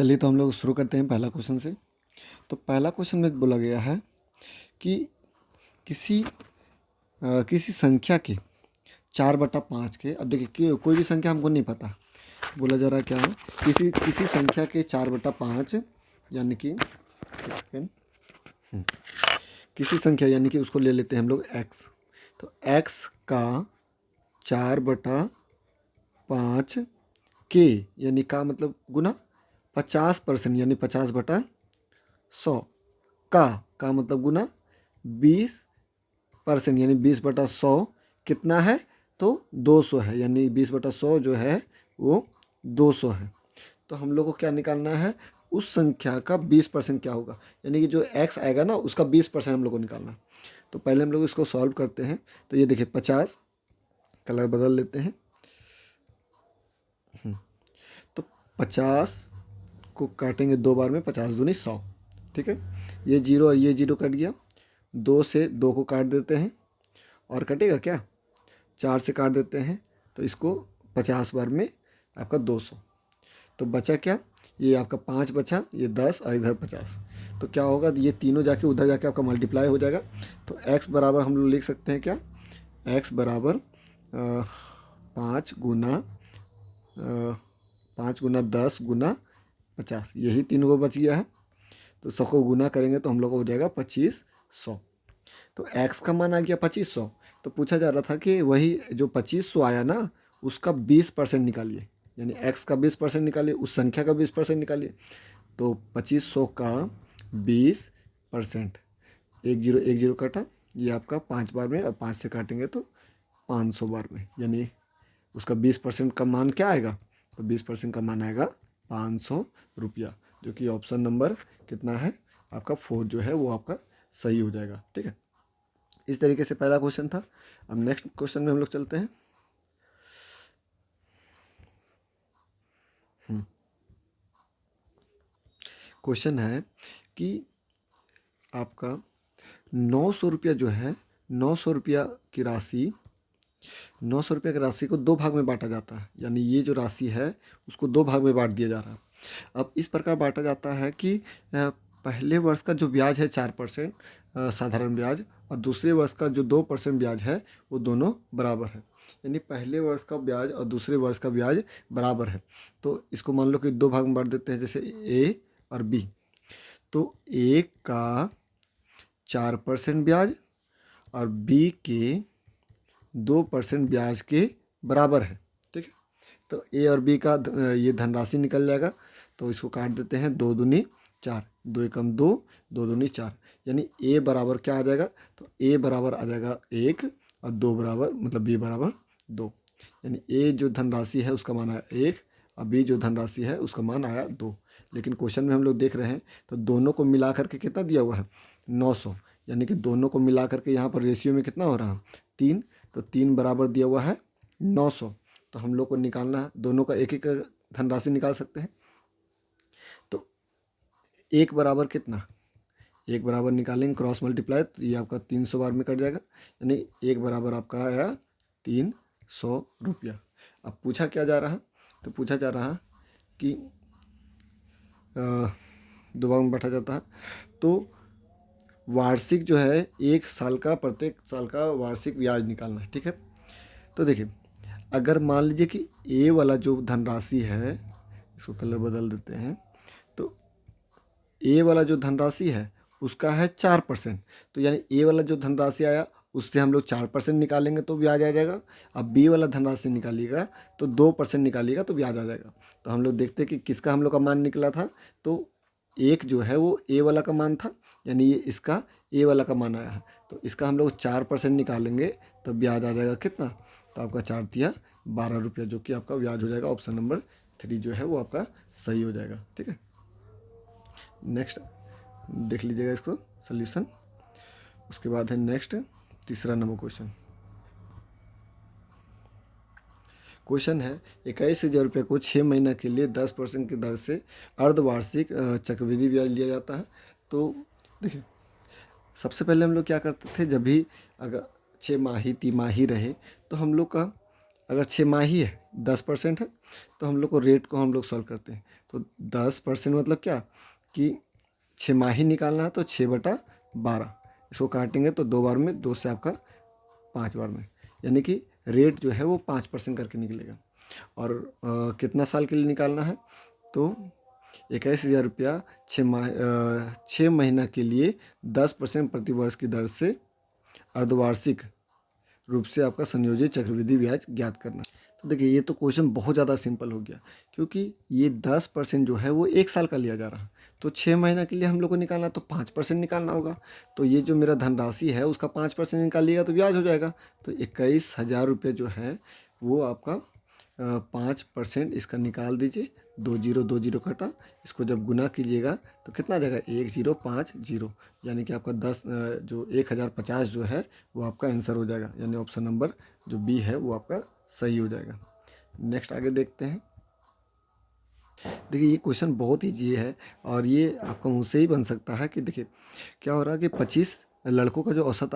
चलिए तो हम लोग शुरू करते हैं पहला क्वेश्चन से। तो पहला क्वेश्चन में बोला गया है कि किसी किसी संख्या के 4/5 के, अब देखिए कोई भी संख्या हमको नहीं पता, बोला जा रहा है क्या है, किसी किसी संख्या के 4/5 यानी कि एक सेकेंड, किसी संख्या यानी कि उसको ले लेते हैं हम लोग x। तो x का 4/5 के यानी का मतलब गुना 50% यानी 50/100 का मतलब गुना 20% यानी 20/100 कितना है तो 200 है, यानी 20/100 जो है वो 200 है। तो हम लोग को क्या निकालना है, उस संख्या का 20% क्या होगा, यानी कि जो x आएगा ना उसका 20% हम लोग को निकालना है। तो पहले हम लोग इसको सॉल्व करते हैं। तो ये देखिए 50, कलर बदल लेते हैं। तो 50 को काटेंगे 2 बार में, 50 दूनी 100, ठीक है। ये जीरो और ये जीरो कट गया, 2 से 2 को काट देते हैं और कटेगा क्या, 4 से काट देते हैं। तो इसको 50 बार में आपका 200, तो बचा क्या, ये आपका 5 बचा, ये 10 और इधर 50। तो क्या होगा, ये तीनों जाके उधर जाके आपका मल्टीप्लाई हो जाएगा। तो x बराबर हम लोग लिख सकते हैं क्या, x बराबर 5 गुना 10 गुना 50, यही तीनों को बच गया है। तो 100 को गुना करेंगे तो हम लोग को हो जाएगा 2500। तो x का मान आ गया 2500। तो पूछा जा रहा था कि वही जो 2500 आया ना उसका 20% निकालिए, यानी x का 20% निकालिए, उस संख्या का 20% निकालिए। तो 2500 का 20%, एक जीरो कटा, ये आपका 5 बार में, और 5 से काटेंगे तो 500 बार में, यानी उसका 20% का मान क्या आएगा, तो 20% का मान आएगा 500 रुपया, जो कि ऑप्शन नंबर कितना है आपका 4 जो है वो आपका सही हो जाएगा, ठीक है। इस तरीके से पहला क्वेश्चन था। अब नेक्स्ट क्वेश्चन में हम लोग चलते हैं। क्वेश्चन है कि आपका 900 रुपया जो है, 900 रुपया की राशि, 900 रुपये की राशि को 2 भाग में बांटा जाता है, यानी ये जो राशि है उसको 2 भाग में बांट दिया जा रहा है। अब इस प्रकार बांटा जाता है कि पहले वर्ष का जो ब्याज है 4% साधारण ब्याज, और दूसरे वर्ष का जो 2% ब्याज है वो दोनों बराबर है, यानी पहले वर्ष का ब्याज और दूसरे वर्ष का ब्याज बराबर है। तो इसको मान लो कि 2 भाग में बांट देते हैं, जैसे ए और बी। तो ए का 4% ब्याज और बी के 2% ब्याज के बराबर है, ठीक है। तो ए और बी का ये धनराशि निकल जाएगा। तो इसको काट देते हैं, 2 दूनी 4, 2 एकम 2, 2 दूनी 4, यानी ए बराबर क्या आ जाएगा, तो ए बराबर आ जाएगा 1 और 2 बराबर मतलब बी बराबर 2, यानी ए जो धनराशि है उसका मान आया 1 और बी जो धनराशि है उसका मान आया 2। लेकिन क्वेश्चन में हम लोग देख रहे हैं तो दोनों को मिला करके कितना दिया हुआ है 900, यानी कि दोनों को मिला करके यहाँ पर रेशियो में कितना हो रहा है 3। तो 3 बराबर दिया हुआ है 900। तो हम लोग को निकालना है, दोनों का एक एक धनराशि निकाल सकते हैं। तो 1 बराबर कितना, 1 बराबर निकालेंगे क्रॉस मल्टीप्लाई, तो ये आपका 300 बार में कट जाएगा, यानी 1 बराबर आपका आया 300 रुपया। अब पूछा क्या जा रहा है, तो पूछा जा रहा कि 2 भाग में बांटा जाता है। तो वार्षिक जो है 1 साल का, प्रत्येक साल का वार्षिक ब्याज निकालना है, ठीक है। तो देखिए अगर मान लीजिए कि ए वाला जो धनराशि है, इसको कलर बदल देते हैं, तो ए वाला जो धनराशि है उसका है 4%। तो यानी ए वाला जो धनराशि आया उससे हम लोग 4% निकालेंगे तो ब्याज आ जाएगा। अब बी वाला धनराशि निकालिएगा तो 2% निकालिएगा तो ब्याज आ जाएगा। तो हम लोग देखते हैं कि किसका हम लोग का मान निकला था। तो एक जो है वो ए वाला का मान था, यानी ये इसका ए वाला का मान आया है। तो इसका हम लोग 4% निकालेंगे तो ब्याज आ जाएगा कितना, तो आपका 4 तिया 12 रुपया, जो कि आपका ब्याज हो जाएगा। ऑप्शन नंबर 3 जो है वो आपका सही हो जाएगा, ठीक है। नेक्स्ट देख लीजिएगा इसको सोल्यूशन। उसके बाद है नेक्स्ट तीसरा नंबर क्वेश्चन। क्वेश्चन है 21,000 रुपये को 6 महीना के लिए 10% की दर से अर्धवार्षिक चक्रवृद्धि ब्याज लिया जाता है। तो देखिए सबसे पहले हम लोग क्या करते थे, जब भी अगर 6 माही तिमाही रहे तो हम लोग का, अगर 6 माही है 10% है तो हम लोग को रेट को हम लोग सॉल्व करते हैं। तो 10% मतलब क्या कि 6 निकालना है तो 6/12, इसको काटेंगे तो 2 बार में, 2 से आपका 5 बार में, यानी कि रेट जो है वो 5% करके निकलेगा। और कितना साल के लिए निकालना है तो 21,000 रुपया 6 महीना के लिए 10% प्रतिवर्ष की दर से अर्धवार्षिक रूप से आपका संयोजित चक्रवृद्धि ब्याज ज्ञात करना। तो देखिए ये तो क्वेश्चन बहुत ज़्यादा सिंपल हो गया, क्योंकि ये 10% जो है वो 1 साल का लिया जा रहा है, तो 6 महीना के लिए हम लोग को निकालना तो 5% निकालना होगा। तो ये जो मेरा धनराशि है उसका 5% निकालिएगा तो ब्याज हो जाएगा। तो 21,000 रुपये जो है वो आपका 5% इसका निकाल दीजिए। 2 जीरो कटा, इसको जब गुना कीजिएगा तो कितना आ जाएगा 1050, यानी कि आपका 1050 जो है वो आपका आंसर हो जाएगा, यानी ऑप्शन नंबर जो बी है वो आपका सही हो जाएगा। नेक्स्ट आगे देखते हैं। देखिए ये क्वेश्चन बहुत ईजी है और ये आपका मुँह से ही बन सकता है कि देखिए क्या हो रहा है कि 25 लड़कों का जो औसत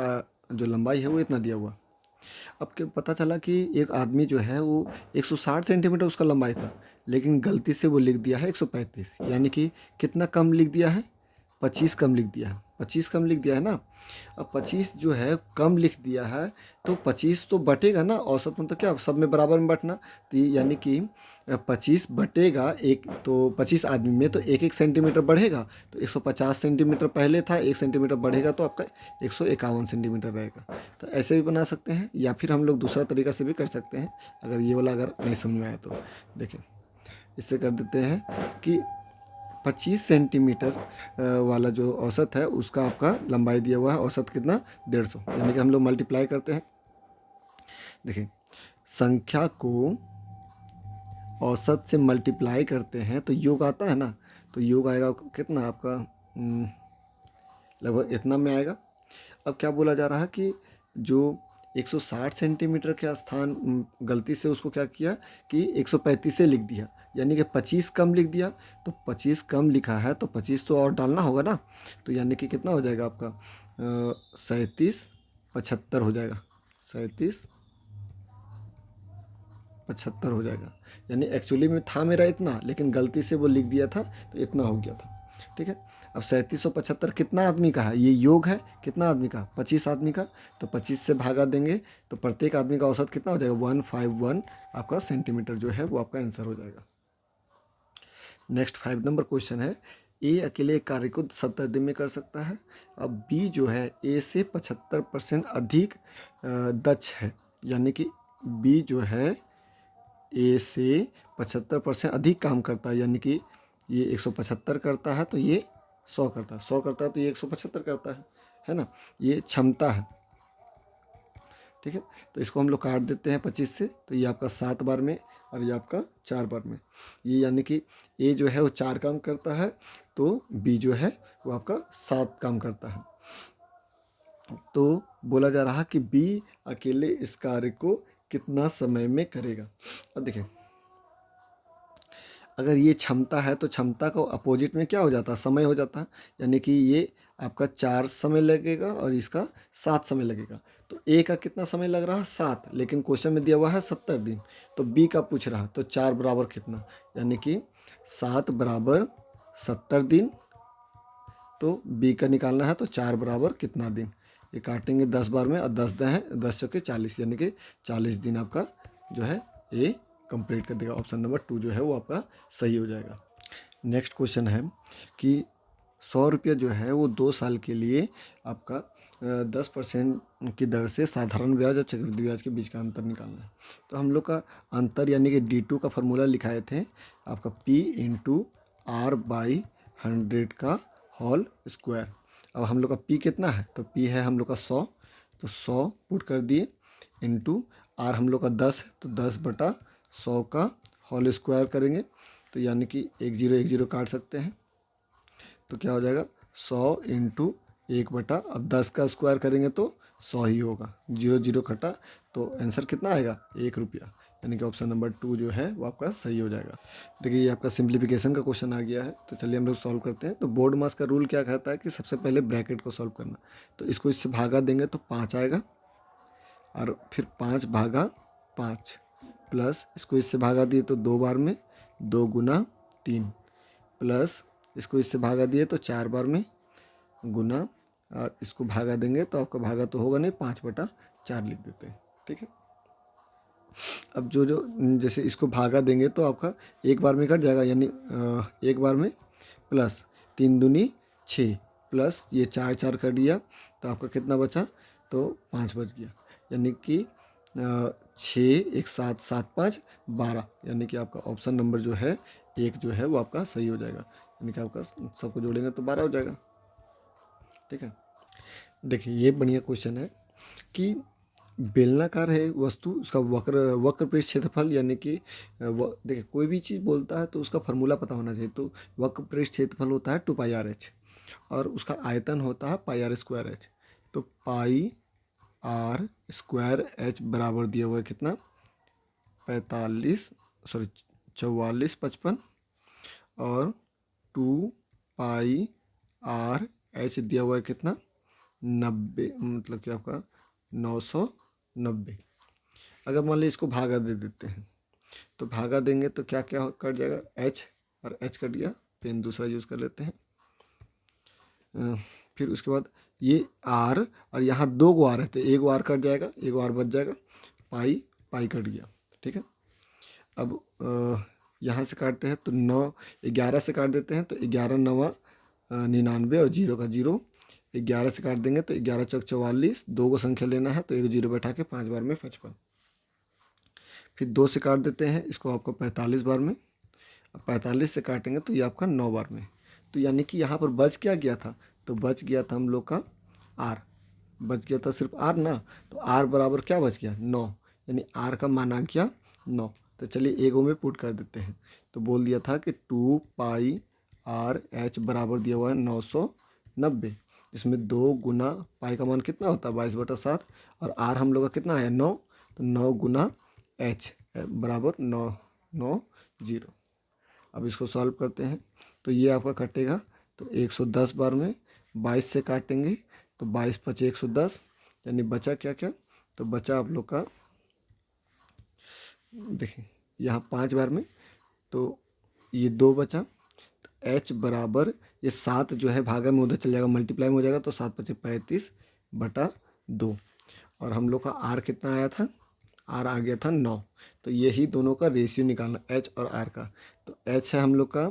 जो लंबाई है वो इतना दिया हुआ। अब क्या पता चला कि एक आदमी जो है वो 160 सेंटीमीटर उसका लंबाई था, लेकिन गलती से वो लिख दिया है 135, यानी कि कितना कम लिख दिया है, 25 कम लिख दिया है, 25 कम लिख दिया है ना। अब 25 जो है कम लिख दिया है तो 25 तो बटेगा ना, औसत मतलब क्या सब में बराबर में बटना, तो यानी कि 25 बटेगा एक, तो 25 आदमी में तो 1-1 सेंटीमीटर बढ़ेगा, तो 150 सेंटीमीटर पहले था, 1 सेंटीमीटर बढ़ेगा तो आपका 151 सेंटीमीटर रहेगा। तो ऐसे भी बना सकते हैं, या फिर हम लोग दूसरा तरीका से भी कर सकते हैं, अगर ये वाला अगर नहीं समझ में आया तो देखिए इससे कर देते हैं कि 25 सेंटीमीटर वाला जो औसत है उसका आपका लंबाई दिया हुआ है, औसत कितना 150, यानी कि हम लोग मल्टीप्लाई करते हैं। देखिए संख्या को औसत से मल्टीप्लाई करते हैं तो योग आता है ना, तो योग आएगा कितना आपका लगभग इतना में आएगा। अब क्या बोला जा रहा है कि जो 160 सेंटीमीटर के स्थान गलती से उसको क्या किया कि 135 से लिख दिया, यानी कि 25 कम लिख दिया, तो 25 कम लिखा है तो 25 तो और डालना होगा ना, तो यानी कि कितना हो जाएगा आपका 37-75 हो जाएगा, 37-75 हो जाएगा, यानी एक्चुअली में था मेरा इतना, लेकिन गलती से वो लिख दिया था तो इतना हो गया था। ठीक है, अब 3775 कितना आदमी का है, ये योग है, कितना आदमी का 25 आदमी का, तो 25 से भागा देंगे तो प्रत्येक आदमी का औसत कितना हो जाएगा 151 आपका सेंटीमीटर जो है वो आपका आंसर हो जाएगा। नेक्स्ट 5 नंबर क्वेश्चन है, ए अकेले एक कार्य को 70 दिन में कर सकता है। अब बी जो है ए से 75% अधिक दक्ष है, यानी कि बी जो है ए से 75% अधिक काम करता है, यानी कि ये 175 करता है तो ये 100 करता है, 100 करता है तो ये 175 करता है ना, ये क्षमता है। ठीक है, तो इसको हम लोग काट देते हैं 25 से, तो ये आपका 7 बार में और ये आपका 4 बार में, ये यानी कि ए जो है वो 4 काम करता है तो बी जो है वो आपका 7 काम करता है। तो बोला जा रहा कि बी अकेले इस कार्य को कितना समय में करेगा। अब देखिए अगर ये क्षमता है तो क्षमता को अपोजिट में क्या हो जाता है, समय हो जाता है, यानी कि ये आपका 4 समय लगेगा और इसका 7 समय लगेगा। तो ए का कितना समय लग रहा है 7, लेकिन क्वेश्चन में दिया हुआ है 70 दिन, तो बी का पूछ रहा तो 4 बराबर कितना, यानी कि 7 बराबर 70 दिन, तो बी का निकालना है तो 4 बराबर कितना दिन, ये काटेंगे 10 बार में और 10 दे हैं 10 चौके 40, यानी कि 40 दिन आपका जो है ए कंप्लीट कर देगा। ऑप्शन नंबर 2 जो है वो आपका सही हो जाएगा। नेक्स्ट क्वेश्चन है कि 100 रुपया जो है वो 2 साल के लिए आपका 10% की दर से साधारण ब्याज और चक्रवृद्धि ब्याज के बीच का अंतर निकालना है। तो हम लोग का अंतर यानी कि D2 का फॉर्मूला लिखाए थे आपका P इंटू R/100 का होल स्क्वायर। अब हम लोग का P कितना है, तो P है हम लोग का 100, तो 100 पुट कर दिए इंटू R हम लोग का 10 है तो 10/100 का होल स्क्वायर करेंगे, तो यानी कि 1 0 1 0 काट सकते हैं, तो क्या हो जाएगा 100 इंटू 1/, अब 10 का स्क्वायर करेंगे तो 100 ही होगा, 0 0 कटा तो आंसर कितना आएगा 1 रुपया, यानी कि ऑप्शन नंबर 2 जो है वो आपका सही हो जाएगा। देखिए ये आपका सिंप्लीफिकेशन का क्वेश्चन आ गया है, तो चलिए हम लोग सॉल्व करते हैं। तो बोर्ड मास का रूल क्या कहता है कि सबसे पहले ब्रैकेट को सॉल्व करना, तो इसको इससे भागा देंगे तो 5 आएगा, और फिर 5 भागा 5, प्लस इसको इससे भागा दिए तो 2 बार में 2 गुना 3 प्लस इसको इससे भागा दिए तो 4 बार में गुना, और इसको भागा देंगे तो आपका भागा तो होगा नहीं, 5/4 लिख देते हैं। ठीक है। अब जो जो जैसे इसको भागा देंगे तो आपका एक बार में कट जाएगा, यानी एक बार में प्लस 3 दूनी 6 प्लस ये 4 4 कर दिया तो आपका कितना बचा, तो 5 बच गया, यानी कि 6 1 7 7 5 12, यानी कि आपका ऑप्शन नंबर जो है एक जो है वो आपका सही हो जाएगा, यानी कि आपका सबको जोड़ेंगे तो 12 हो जाएगा। ठीक है। देखिए ये बढ़िया क्वेश्चन है कि बेलनाकार है वस्तु, उसका वक्र वक्र पृष्ठ क्षेत्रफल, यानी कि देखिए कोई भी चीज़ बोलता है तो उसका फार्मूला पता होना चाहिए। तो वक्र पृष्ठ क्षेत्रफल होता है 2πr/h और उसका आयतन होता है πr²h। तो πr²h बराबर दिया हुआ है कितना, 4455, और 2πr/h दिया हुआ है कितना, 90, मतलब कि आपका 990। अगर मान लीजिए इसको भागा दे देते हैं तो भागा देंगे तो क्या क्या कट जाएगा, h और h कट गया, पेन दूसरा यूज़ कर लेते हैं। फिर उसके बाद ये r और यहाँ 2 गो r है तो 1 r कट जाएगा, 1 r बच जाएगा, पाई पाई कट गया। ठीक है। अब यहाँ से काटते हैं तो 9 11 से काट देते हैं तो 11 9 99 और 0 का 0, 11 से काट देंगे तो 11 चौक 44, 2 को संख्या लेना है तो 1 0 बैठा के 5 बार में 55। फिर 2 से काट देते हैं इसको आपको 45 बार में, 45 से काटेंगे तो ये आपका 9 बार में। तो यानी कि यहाँ पर बच क्या गया था, तो बच गया था हम लोग का r, बच गया था सिर्फ r ना, तो r बराबर क्या बच गया 9, यानी r का मान आ गया 9। तो चलिए एक में पुट कर देते हैं, तो बोल दिया था कि 2πr/h बराबर दिया हुआ है 990। इसमें 2 गुना पाई का मान कितना होता है 22/7 और r हम लोग का कितना है 9, तो 9 गुना h बराबर 990। अब इसको सॉल्व करते हैं तो ये आपका कटेगा तो 110 बार में 22 से काटेंगे तो 22 5 110, यानी बचा क्या क्या, तो बचा आप लोग का देखिए यहाँ 5 बार में तो ये 2 बचा, तो h बराबर ये 7 जो है भागा में उधर चल जाएगा, मल्टीप्लाई में हो जाएगा तो 7 5 35/2, और हम लोग का r कितना आया था, r आ गया था 9। तो यही दोनों का रेशियो निकालना h और r का, तो h है हम लोग का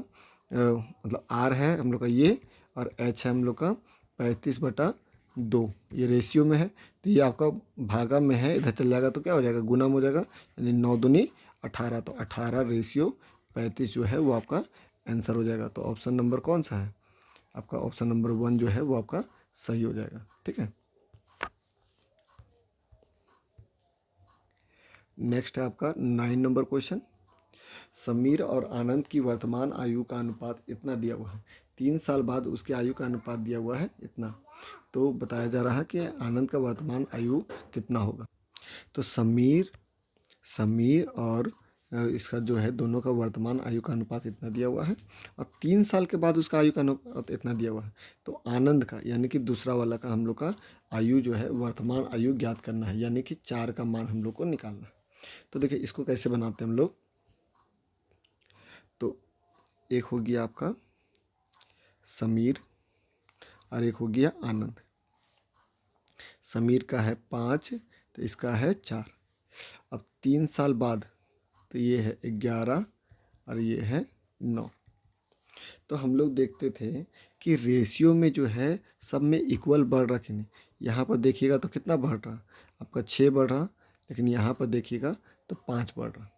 मतलब r है हम लोग का ये, और h है हम लोग का 35/2, ये रेशियो में है तो ये आपका भागा में है, इधर चल जाएगा तो क्या हो जाएगा गुना में हो जाएगा, यानी 9 दूनी 18, तो 18/35 जो है वो आपका आंसर हो जाएगा। तो ऑप्शन नंबर कौन सा है आपका, ऑप्शन नंबर 1 जो है वो आपका सही हो जाएगा। ठीक है। नेक्स्ट है आपका 9 नंबर क्वेश्चन। समीर और आनंद की वर्तमान आयु का अनुपात इतना दिया हुआ है, 3 साल बाद उसकी आयु का अनुपात दिया हुआ है इतना। तो बताया जा रहा है कि आनंद का वर्तमान आयु कितना होगा। तो समीर और इसका जो है दोनों का वर्तमान आयु का अनुपात इतना दिया हुआ है और 3 साल के बाद उसका आयु का अनुपात इतना दिया हुआ है। तो आनंद का यानी कि दूसरा वाला का हम लोग का आयु जो है वर्तमान आयु ज्ञात करना है, यानी कि 4 का मान हम लोग को निकालना है। तो देखिए इसको कैसे बनाते हैं हम लोग, तो एक हो गया आपका समीर और एक हो गया आनंद। समीर का है 5 तो इसका है 4। अब 3 साल बाद तो ये है 11 और ये है 9। तो हम लोग देखते थे कि रेशियो में जो है सब में इक्वल बढ़ रहा कि नहीं। यहाँ पर देखिएगा तो कितना बढ़ रहा, आपका 6 बढ़ रहा, लेकिन यहाँ पर देखिएगा तो 5 बढ़ रहा।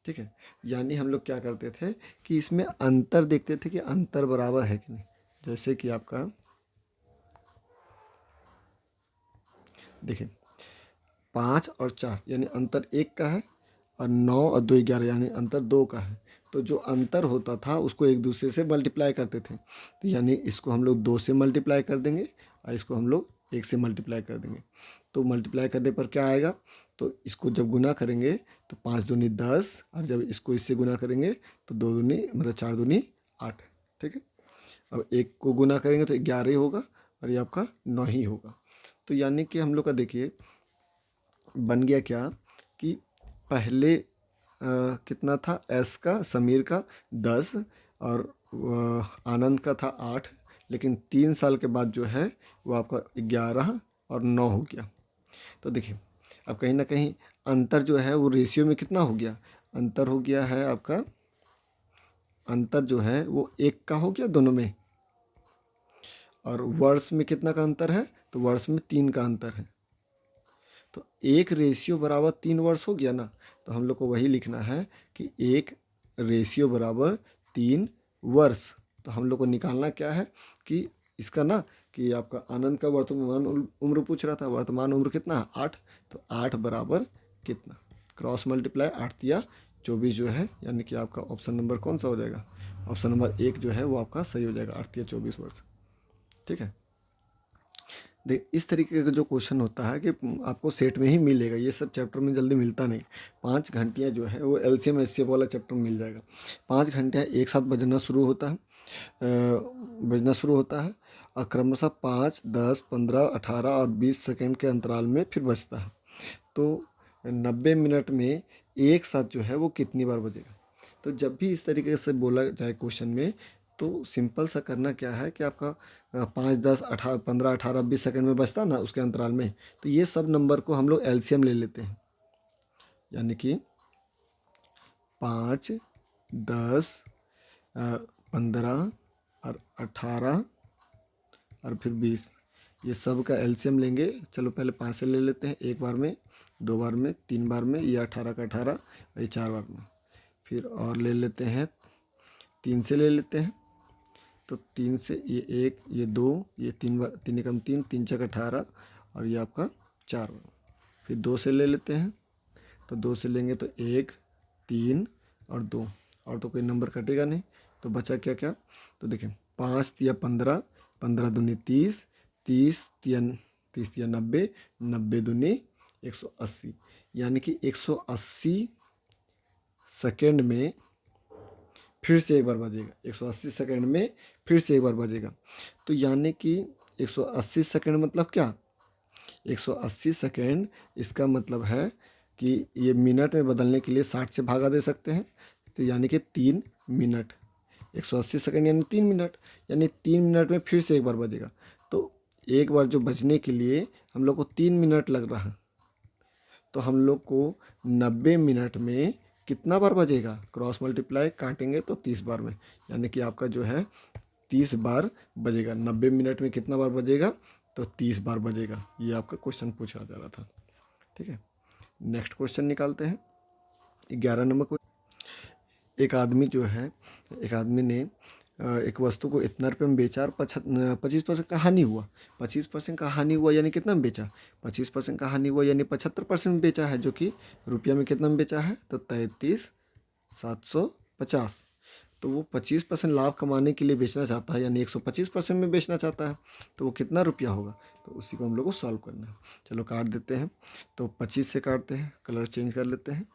ठीक है। यानी हम लोग क्या करते थे कि इसमें अंतर देखते थे कि अंतर बराबर है कि नहीं। जैसे कि आपका देखिए 5 और 4 यानी अंतर 1 का है, और 9 और 2 11 यानी अंतर 2 का है। तो जो अंतर होता था उसको एक दूसरे से मल्टीप्लाई करते थे, तो यानी इसको हम लोग 2 से मल्टीप्लाई कर देंगे और इसको हम लोग 1 से मल्टीप्लाई कर देंगे। तो मल्टीप्लाई करने पर क्या आएगा, तो इसको जब गुना करेंगे तो 5 दूनी 10, और जब इसको इससे गुना करेंगे तो 2 दूनी मतलब 4 दूनी 8। ठीक है। अब 1 को गुना करेंगे तो 11 ही होगा और ये आपका 9 ही होगा। तो यानी कि हम लोग का देखिए बन गया क्या कि पहले कितना था, एस का, समीर का 10 और आनंद का था 8, लेकिन 3 साल के बाद जो है वो आपका 11 और 9 हो गया। तो देखिए अब कहीं ना कहीं अंतर जो है वो रेशियो में कितना हो गया, अंतर हो गया है आपका, अंतर जो है वो 1 का हो गया दोनों में। और वर्ष में कितना का अंतर है, तो वर्ष में 3 का अंतर है। तो 1 रेशियो बराबर 3 वर्ष हो गया ना। तो हम लोग को वही लिखना है कि 1 रेशियो बराबर 3 वर्ष। तो हम लोग को निकालना क्या है कि इसका ना, कि आपका आनंद का वर्तमान उम्र पूछ रहा था, वर्तमान उम्र कितना है 8, तो 8 बराबर कितना, क्रॉस मल्टीप्लाई 8 तिया 24 जो है, यानी कि आपका ऑप्शन नंबर कौन सा हो जाएगा, ऑप्शन नंबर 1 जो है वो आपका सही हो जाएगा, 8 तिया 24 वर्ष। ठीक है। देख इस तरीके का जो क्वेश्चन होता है कि आपको सेट में ही मिलेगा, ये सब चैप्टर में जल्दी मिलता नहीं। 5 घंटियाँ जो है वो एलसीएम एचसीएफ वाला चैप्टर में मिल जाएगा। 5 घंटियाँ एक साथ बजना शुरू होता है, बजना शुरू होता है और क्रमशः 5, 10, 15, 18 और 20 सेकेंड के अंतराल में फिर बजता है। तो 90 मिनट में एक साथ जो है वो कितनी बार बजेगा। तो जब भी इस तरीके से बोला जाए क्वेश्चन में, तो सिंपल सा करना क्या है कि आपका 5, 10, 18, 15, 18, 20 सेकंड में बचता ना उसके अंतराल में, तो ये सब नंबर को हम लोग एलसीएम ले लेते हैं, यानी कि 5, 10, 15 और 18 और फिर 20, ये सब का एलसीएम लेंगे। चलो पहले 5 से ले लेते हैं, 1 बार में, 2 बार में, 3 बार में, ये 18 का 18 और ये 4 बार में। फिर और ले लेते हैं, 3 से ले लेते हैं, तो 3 से ये 1, ये 2, ये 3 बार, 3 एकम 3, 3 छक 18 और ये आपका 4 बार। फिर 2 से ले लेते हैं, तो 2 से लेंगे तो 1, 3 और 2, और तो कोई नंबर कटेगा नहीं, तो बचा क्या क्या, तो देखिए 5 तिया 15, 15 दूनी 30, 30 तिया 90, 90 दूनी 180, यानी कि 180 सेकेंड में फिर से एक बार बजेगा, 180 सेकेंड में फिर से एक बार बजेगा। तो यानी कि 180 सेकेंड मतलब क्या, 180 सेकेंड इसका मतलब है कि ये मिनट में बदलने के लिए 60 से भागा दे सकते हैं, तो यानी कि 3 मिनट, 180 सेकेंड यानी 3 मिनट, यानी 3 मिनट में फिर से एक बार बजेगा। तो एक बार जो बजने के लिए हम लोग को 3 मिनट लग रहा है, तो हम लोग को 90 मिनट में कितना बार बजेगा, क्रॉस मल्टीप्लाई काटेंगे तो 30 बार में, यानी कि आपका जो है 30 बार बजेगा। 90 मिनट में कितना बार बजेगा, तो 30 बार बजेगा। ये आपका क्वेश्चन पूछा जा रहा था। ठीक है, नेक्स्ट क्वेश्चन निकालते हैं। 11 नंबर को, एक आदमी जो है, एक आदमी ने एक वस्तु को इतना रुपये में बेचा और 25% का हानि हुआ। 25% का हानि हुआ यानी कितना में बेचा, 25% का हानि हुआ यानी 75% में बेचा है, जो कि रुपया में कितना में बेचा है, तो 33,750। तो वो 25% लाभ कमाने के लिए बेचना चाहता है, यानी 125% में बेचना चाहता है, तो वो कितना रुपया होगा, तो उसी को हम लोग को सॉल्व करना है। चलो काट देते हैं, तो 25 से काटते हैं, कलर चेंज कर लेते हैं,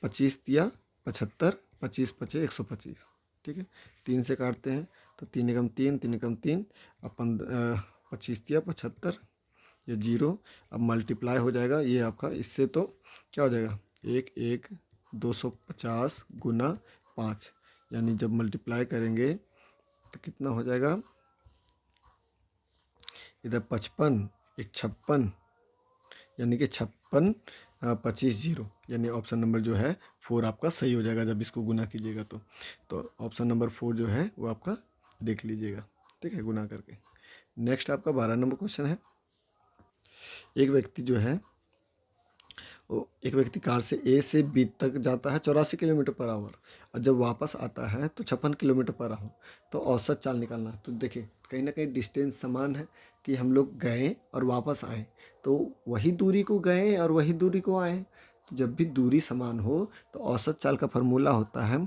25 तिया 75, 25 पचे 125। ठीक है, 3 से काटते हैं, तो 3 एकम 3, 3 एकम 3 और 25 तिया 75, ये 0, अब मल्टीप्लाई हो जाएगा ये आपका, इससे तो क्या हो जाएगा, 1 250 गुना 5, यानी जब मल्टीप्लाई करेंगे तो कितना हो जाएगा, इधर 55, 56, यानी कि 56, 25 0, यानी ऑप्शन नंबर जो है 4 आपका सही हो जाएगा जब इसको गुना कीजिएगा तो ऑप्शन नंबर 4 जो है वो आपका देख लीजिएगा। ठीक है, गुना करके। नेक्स्ट आपका 12 नंबर क्वेश्चन है। एक व्यक्ति जो है, एक व्यक्ति कार से ए से बी तक जाता है 84 किलोमीटर पर आवर, और जब वापस आता है तो 56 किलोमीटर पर आवर, तो औसत चाल निकालना। तो देखिए कहीं ना कहीं डिस्टेंस समान है कि हम लोग गए और वापस आए, तो वही दूरी को गए और वही दूरी को आए। तो जब भी दूरी समान हो तो औसत चाल का फार्मूला होता है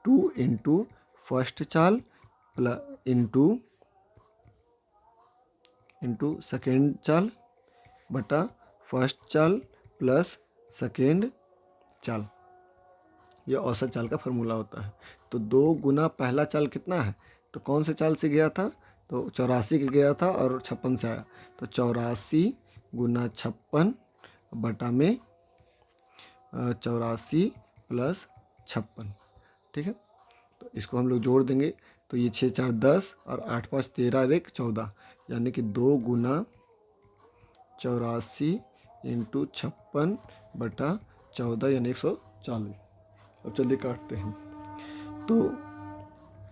2 इंटू फर्स्ट चाल प्लस इंटू सेकेंड चाल बटा फर्स्ट चाल प्लस सेकेंड चाल, ये औसत चाल का फार्मूला होता है। तो 2 गुना पहला चाल कितना है, तो कौन से चाल से गया था, तो 84 के गया था और 56 से आया, तो 84 गुना 56 बटा में 84 प्लस 56, ठीक है। तो इसको हम लोग जोड़ देंगे तो ये 6 4 10 और 8 5 13 और 1 14, यानी कि 2 गुना 84 इंटू 56/14 यानी 140। अब चलिए काटते हैं। तो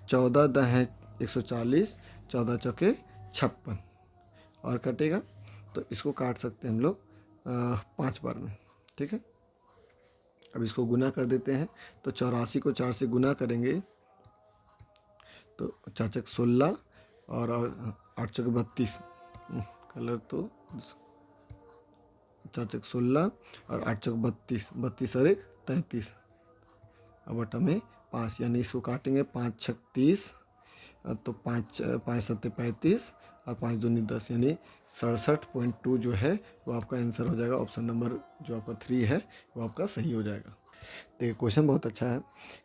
14 द है 140, 14 चौके 56 और कटेगा। तो इसको काट सकते हैं हम लोग 5 बार में, ठीक है। अब इसको गुना कर देते हैं। तो 84 को 4 से गुना करेंगे तो 4 चौक 16 और 8 चौक 32, कलर तो 4 चौक 16 और 8 चौक 32, 32 और 1 33, अब बटा में 5, यानी इसको काटेंगे 5 छक 30, तो 5 5 सत्ते 35 और 5 दूनी 10, यानी 67.2 जो है वो आपका आंसर हो जाएगा। ऑप्शन नंबर जो आपका 3 है वो आपका सही हो जाएगा। देखिए क्वेश्चन बहुत अच्छा है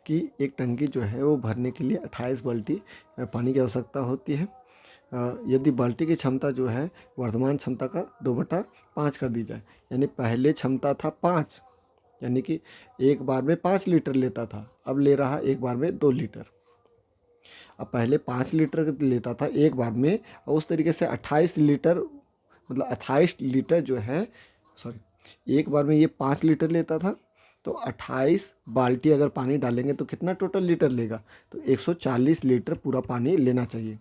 कि एक टंकी जो है वो भरने के लिए 28 बाल्टी पानी की आवश्यकता होती है। यदि बाल्टी की क्षमता जो है वर्तमान क्षमता का 2/5 कर दी जाए, यानी पहले क्षमता था 5, यानी कि एक बार में 5 लीटर लेता था, अब ले रहा एक बार में 2 लीटर। अब पहले 5 लीटर लेता था एक बार में, और उस तरीके से 28 लीटर, मतलब 28 लीटर जो है, सॉरी, एक बार में ये 5 लीटर लेता था, तो 28 बाल्टी अगर पानी डालेंगे तो कितना टोटल लीटर लेगा, तो 140 लीटर पूरा पानी लेना चाहिए।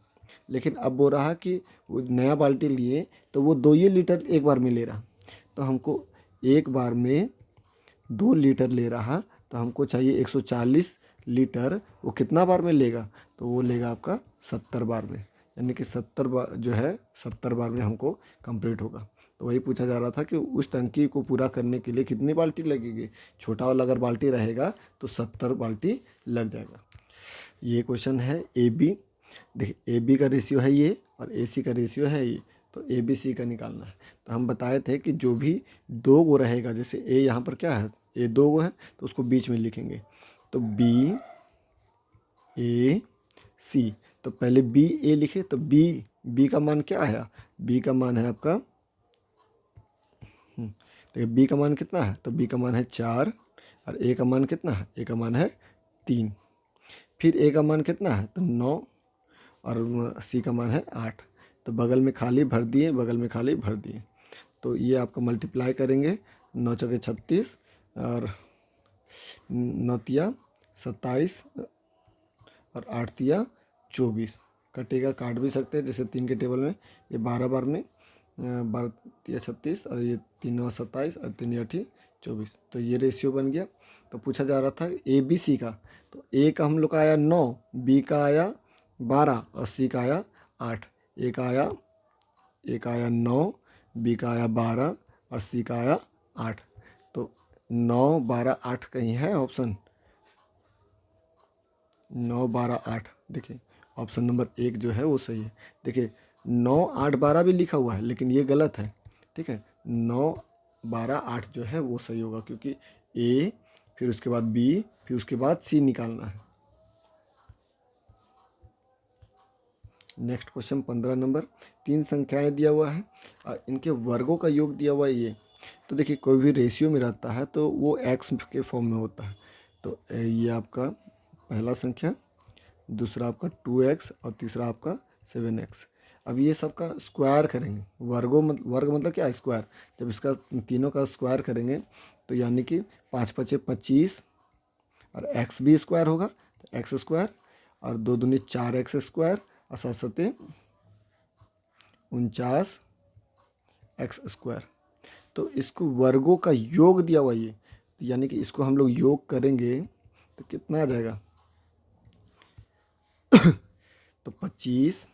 लेकिन अब बोल रहा कि वो नया बाल्टी लिए तो वो 2 ही लीटर एक बार में ले रहा, तो हमको एक बार में 2 लीटर ले रहा, तो हमको चाहिए 140 लीटर, वो कितना बार में लेगा, तो वो लेगा आपका 70 बार में, यानी कि 70 बार जो है 70 बार में हमको कंप्लीट होगा। तो वही पूछा जा रहा था कि उस टंकी को पूरा करने के लिए कितनी बाल्टी लगेगी। छोटा वाला अगर बाल्टी रहेगा तो 70 बाल्टी लग जाएगा। ये क्वेश्चन है ए बी। देखिए ए बी का रेशियो है ये और ए सी का रेशियो है ये, तो ए बी सी का निकालना है। तो हम बताए थे कि जो भी 2 गो रहेगा, जैसे ए यहाँ पर क्या है, ए 2 गो है तो उसको बीच में लिखेंगे, तो बी ए सी। तो पहले बी ए लिखे, तो बी बी का मान क्या है, बी का मान है आपका, तो बी का मान कितना है, तो बी का मान है 4, और ए का मान कितना है, ए का मान है 3। फिर ए का मान कितना है, तो 9, और सी का मान है 8। तो बगल में खाली भर दिए, बगल में खाली भर दिए। तो ये आपका मल्टीप्लाई करेंगे, 9 चौके 36 और 9 तिया 27 और 8 तिया 24, कटेगा, काट भी सकते हैं जैसे 3 के टेबल में। ये 12 बार में 12 तिया 36 और ये 3 9 27 और 3 8 24, तो ये रेशियो बन गया। तो पूछा जा रहा था ए बी सी का, तो ए का हम लोग का आया 9, बी का आया 12 और सी का आया 8। ए का आया 9, बी का आया 12 और सी का आया 8। तो 9 12 8 कहीं है ऑप्शन, 9 12 8, देखिए ऑप्शन नंबर 1 जो है वो सही है। देखिए 9 8 12 भी लिखा हुआ है लेकिन ये गलत है, ठीक है। 9 12 8 जो है वो सही होगा, क्योंकि ए फिर उसके बाद बी फिर उसके बाद सी निकालना है। नेक्स्ट क्वेश्चन 15 नंबर, 3 संख्याएं दिया हुआ है और इनके वर्गों का योग दिया हुआ है ये। तो देखिए कोई भी रेशियो में रहता है तो वो एक्स के फॉर्म में होता है। तो ये आपका पहला संख्या, दूसरा आपका 2x और तीसरा आपका 7x। अब ये सब का स्क्वायर करेंगे, वर्ग मतलब क्या है, स्क्वायर। जब इसका तीनों का स्क्वायर करेंगे तो यानी कि 5 5 25 और x भी स्क्वायर होगा, तो एक्स स्क्वायर, और 2 दूनी 4x स्क्वायर और 7 7 49 एक्स स्क्वायर। तो इसको वर्गों का योग दिया हुआ ये, यानी कि इसको हम लोग योग करेंगे तो कितना आ जाएगा, तो 25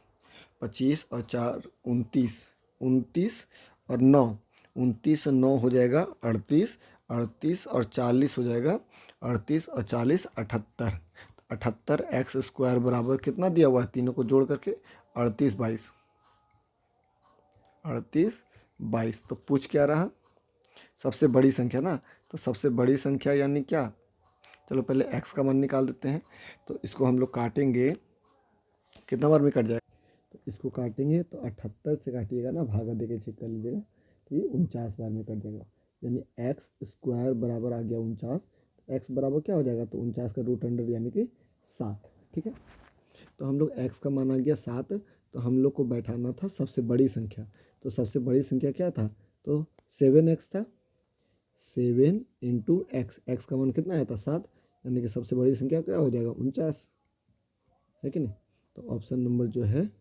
25 और 4 29, 29 और 9, 29 और 9 हो जाएगा 38, 38 और 40 हो जाएगा 38 और 40 78। 78 एक्स स्क्वायर बराबर कितना दिया हुआ है, तीनों को जोड़ करके 38 22, 38 22। तो पूछ क्या रहा, सबसे बड़ी संख्या ना, तो सबसे बड़ी संख्या यानी क्या, चलो पहले x का मान निकाल देते हैं। तो इसको हम लोग काटेंगे, कितना बार में कट जाएगा, तो इसको काटेंगे तो 78 से काटिएगा ना, भागा देके चेक कर लीजिएगा, तो ये 49 बार में कट जाएगा, यानी एक्स स्क्वायर बराबर आ गया 49। एक्स बराबर क्या हो जाएगा, तो 49 का रूट अंडर यानी कि 7। ठीक है, तो हम लोग एक्स का मान आ गया 7, तो हम लोग को बैठाना था सबसे बड़ी संख्या। तो सबसे बड़ी संख्या क्या था, तो 7x था। 7 इंटू एक्स, एक्स का मान कितना आया था 7, यानी कि सबसे बड़ी संख्या क्या हो जाएगा 49, है कि नहीं। तो ऑप्शन नंबर जो है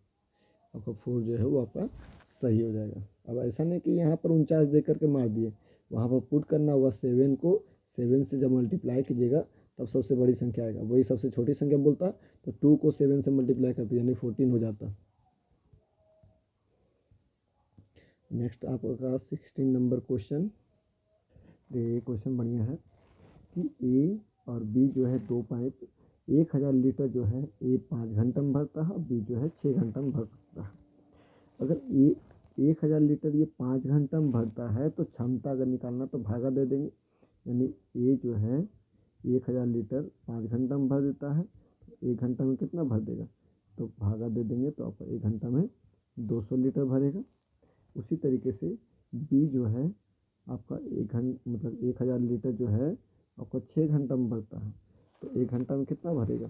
आपका 4 जो है वो आपका सही हो जाएगा। अब ऐसा नहीं कि यहाँ पर 49 दे करके मार दिए, वहाँ पर पुट करना होगा 7 को, 7 से जब मल्टीप्लाई कीजिएगा तब सबसे बड़ी संख्या आएगा। वही सबसे छोटी संख्या बोलता तो 2 को 7 से मल्टीप्लाई करते यानी 14 हो जाता। नेक्स्ट आपका 16 नंबर क्वेश्चन। ये क्वेश्चन बढ़िया है कि ए और बी जो है दो पाइप 1000 लीटर जो है ए 5 घंटा में भरता है, बी जो है 6 घंटा में भर सकता है। अगर ए 1000 लीटर ये 5 घंटा में भरता है तो क्षमता अगर निकालना तो भागा दे देंगे, यानी ए जो है 1000 लीटर 5 घंटा में भर देता है, तो 1 घंटा में कितना भर देगा, तो भागा दे देंगे तो आपका 1 घंटा में 200 लीटर भरेगा। उसी तरीके से बी जो है आपका 1000 लीटर जो है आपका 6 घंटा में भरता है, तो 1 घंटा में कितना भरेगा,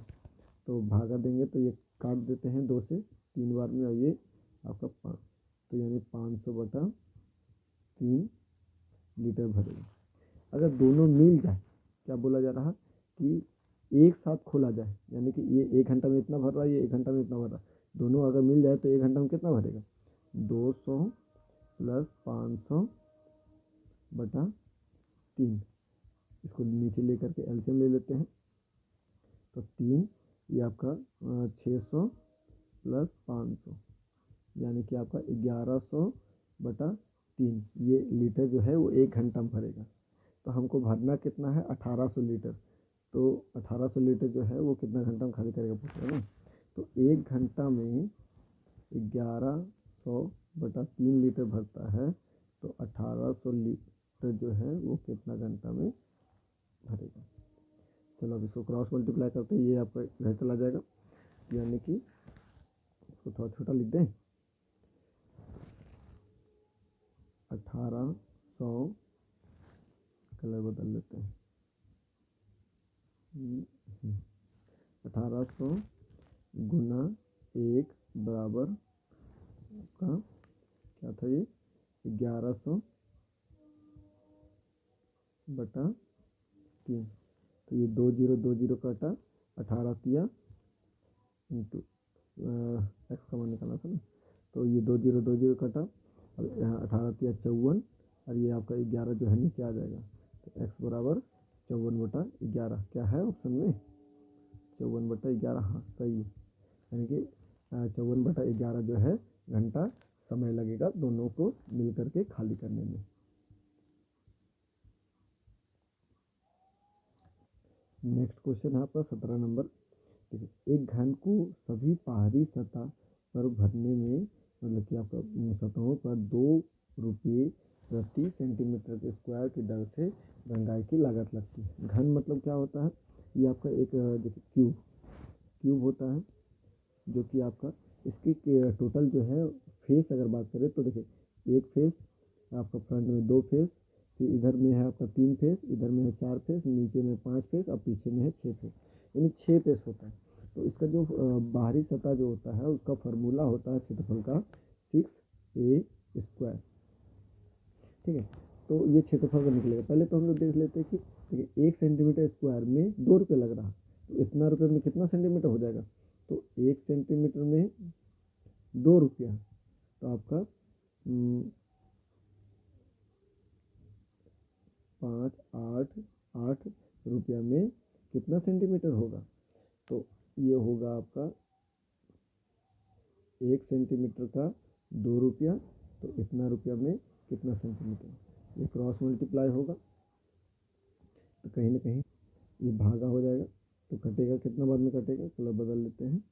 तो भागा देंगे तो ये काट देते हैं 2 से 3 बार में, और ये आपका 5, तो यानी 500/3 लीटर भरेगा। अगर दोनों मिल जाए, क्या बोला जा रहा कि एक साथ खोला जाए, यानी कि ये 1 घंटा में इतना भर रहा है, ये 1 घंटा में इतना भर रहा है, दोनों अगर मिल जाए तो 1 घंटा में कितना भरेगा, 200 + 500/3। इसको नीचे लेकर के एलसीएम ले लेते हैं, तो 3 ये आपका 600 + 500 यानी कि आपका 1100/3 ये लीटर जो है वो 1 घंटा में भरेगा। तो हमको भरना कितना है 1800 लीटर, तो 1800 लीटर जो है वो कितना घंटा में खाली करेगा पूछ रहे ना। तो 1 घंटा में 1100/3 लीटर भरता है, तो 1800 लीटर जो है वो कितना घंटा में भरेगा। चलो अब इसको क्रॉस मल्टीप्लाई करते हैं, ये आपका इधर चला जाएगा, यानी कि इसको थोड़ा छोटा लिख दें, 1800 कलर बदल लेते हैं, 1800 गुना 1 बराबर का क्या था ये 1100/3, तो ये 2 0 2 0 काटा, 18 तिया इंटू एक्स का मान निकालना था ना, तो ये 2 0 2 0 काटा, अब यहाँ 18 तिया 54, और ये आपका 11 जो है नीचे आ जाएगा, तो एक्स बराबर 54/11 क्या है ऑप्शन में 54/11, हाँ सही है, यानी कि 54/11 जो है घंटा समय लगेगा दोनों को मिल करके खाली करने में। नेक्स्ट क्वेश्चन है आपका 17 नंबर। देखिए एक घन को सभी बाहरी सतह पर भरने में मतलब कि आपका सतहों पर 2 रुपये प्रति सेंटीमीटर के स्क्वायर की दर से रंगाई की लागत लगती है। घन मतलब क्या होता है, ये आपका एक देखिए क्यूब होता है, जो कि आपका इसकी टोटल जो है फेस अगर बात करें तो देखिए एक फेस आपका फ्रंट में 2 फेस, फिर इधर में है आपका 3 फेस, इधर में है 4 फेस, नीचे में 5 फेस और पीछे में है 6 फेस, यानी 6 फेस होता है। तो इसका जो बाहरी सतह जो होता है उसका फार्मूला होता है क्षेत्रफल का 6a²। ठीक है, तो ये क्षेत्रफल का निकलेगा। पहले तो हम लोग देख लेते हैं कि देखिए 1 सेंटीमीटर स्क्वायर में 2 रुपये लग रहा है, तो इतना रुपये में कितना सेंटीमीटर हो जाएगा, तो 1 सेंटीमीटर में 2 रुपया, तो आपका 588 रुपया में कितना सेंटीमीटर होगा, तो ये होगा आपका 1 सेंटीमीटर का 2 रुपया, तो इतना रुपया में कितना सेंटीमीटर, ये क्रॉस मल्टीप्लाई होगा तो कहीं ना कहीं ये भागा हो जाएगा, तो कटेगा कितना बार में कटेगा, कलर बदल लेते हैं,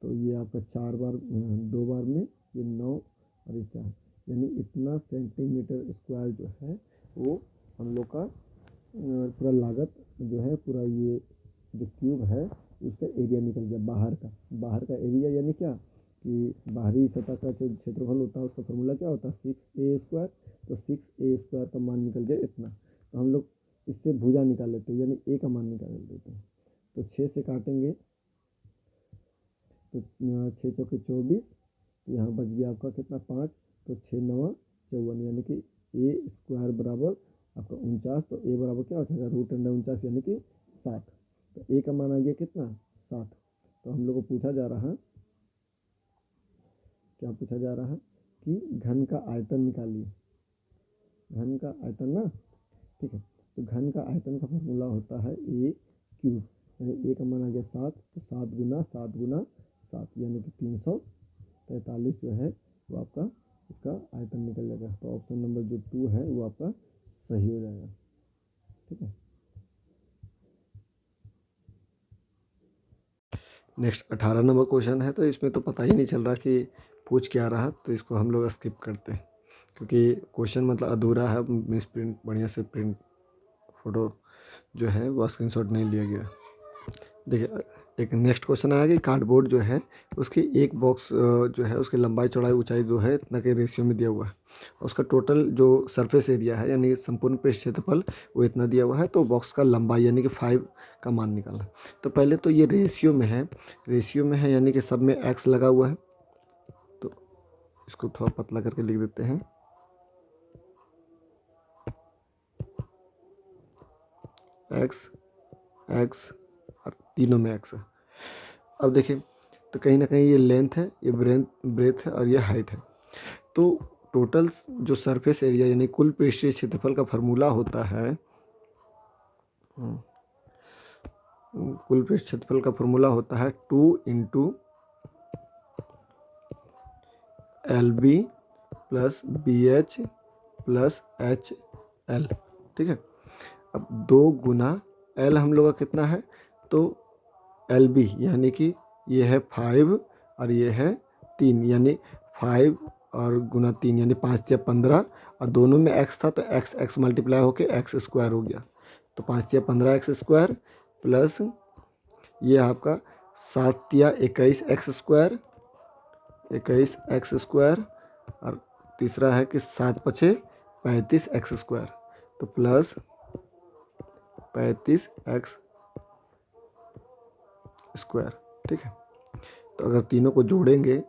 तो ये आपका 4 बार 2 बार में ये 9 और ये 4, यानी इतना सेंटीमीटर स्क्वायर जो है वो हम लोग का पूरा लागत जो है पूरा ये जो क्यूब है उसका एरिया निकल गया बाहर का एरिया, यानी क्या कि बाहरी सतह का जो क्षेत्रफल होता है उसका फॉर्मूला क्या होता है 6a², तो 6a² का मान निकल गया इतना। तो हम लोग इससे भुजा निकाल लेते हैं, यानी ए का मान निकाल लेते हैं। तो 6 से काटेंगे तो 6 चौके 24, यहाँ बच गया आपका कितना 5, तो 6 9 54, यानी कि ए स्क्वायर बराबर आपका 49। तो ए बराबर क्या हो जाएगा √49 यानी कि 60। तो ए का मान आ गया कितना 60। तो हम लोग को पूछा जा रहा, क्या पूछा जा रहा है कि घन का आयतन निकालिए, घन का आयतन ना, ठीक है। तो घन का आयतन का फॉर्मूला होता है ए क्यूब, यानी ए का मान आ गया 7, तो 7 गुना 7 गुना 7 यानी कि 343 जो है वो आपका इसका आयतन निकल जाएगा। तो ऑप्शन नंबर जो 2 है वो आपका सही हो जाएगा, ठीक है। नेक्स्ट 18 नंबर क्वेश्चन है। तो इसमें तो पता ही नहीं चल रहा कि पूछ क्या रहा, तो इसको हम लोग स्किप करते हैं क्योंकि क्वेश्चन मतलब अधूरा है, मिस प्रिंट बढ़िया से प्रिंट फोटो जो है वो स्क्रीनशॉट नहीं लिया गया। देखिए एक नेक्स्ट क्वेश्चन आया कि कार्डबोर्ड जो है उसकी एक बॉक्स जो है उसकी लंबाई चौड़ाई ऊंचाई जो है इतना के रेशियो में दिया हुआ है, उसका टोटल जो सरफेस एरिया है यानी संपूर्ण पृष्ठ क्षेत्रफल वो इतना दिया हुआ है। तो बॉक्स का लंबाई यानी कि 5 का मान निकालना। तो पहले तो ये रेशियो में है, रेशियो में है यानी कि सब में एक्स लगा हुआ है। तो इसको थोड़ा पतला करके लिख देते हैं, एक्स एक्स और तीनों में एक्स है। अब देखिए तो कहीं ना कहीं ये लेंथ है, ये ब्रेथ है और ये हाइट है। तो टोटल जो सरफेस एरिया यानी कुल पृष्ठीय क्षेत्रफल का फार्मूला होता है, कुल पृष्ठ क्षेत्रफल का फार्मूला होता है 2 into LB plus BH plus HL, ठीक है। अब 2 गुना L हम लोग का कितना है, तो LB यानी कि ये है 5 और ये है 3, यानी 5 और गुना 3 यानी 5 या 15, और दोनों में x था तो x x मल्टीप्लाई होके x स्क्वायर हो गया। तो 5 या 15 एक्स स्क्वायर प्लस ये आपका 7 या 21 एक्स स्क्वायर, 21 एक्स स्क्वायर, और तीसरा है कि 7 पछे 35 एक्स स्क्वायर, तो प्लस 35 एक्स स्क्वायर, ठीक है। तो अगर तीनों को जोड़ेंगे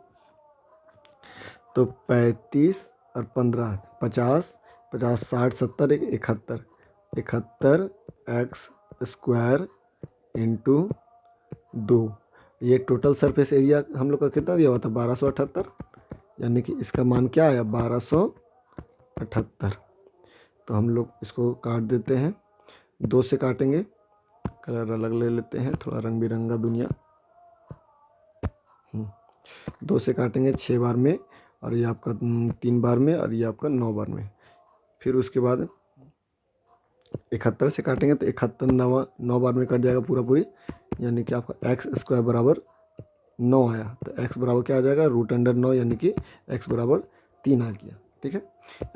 तो 35 और 15 50 50 60 70 71 71 एक्स स्क्वायर इंटू 2। ये टोटल सरफेस एरिया हम लोग का कितना दिया हुआ था 1278, यानी कि इसका मान क्या आया 1278। तो हम लोग इसको काट देते हैं, 2 से काटेंगे, कलर अलग ले लेते हैं, थोड़ा रंग बिरंगा दुनिया। 2 से काटेंगे 6 बार में, और ये आपका 3 बार में, और ये आपका 9 बार में। फिर उसके बाद 71 से काटेंगे तो 71 9 बार में कट जाएगा पूरा पूरी, यानी कि आपका एक्स स्क्वायर बराबर 9 आया। तो एक्स बराबर क्या आ जाएगा √9, यानी कि एक्स बराबर 3 आ गया, ठीक है।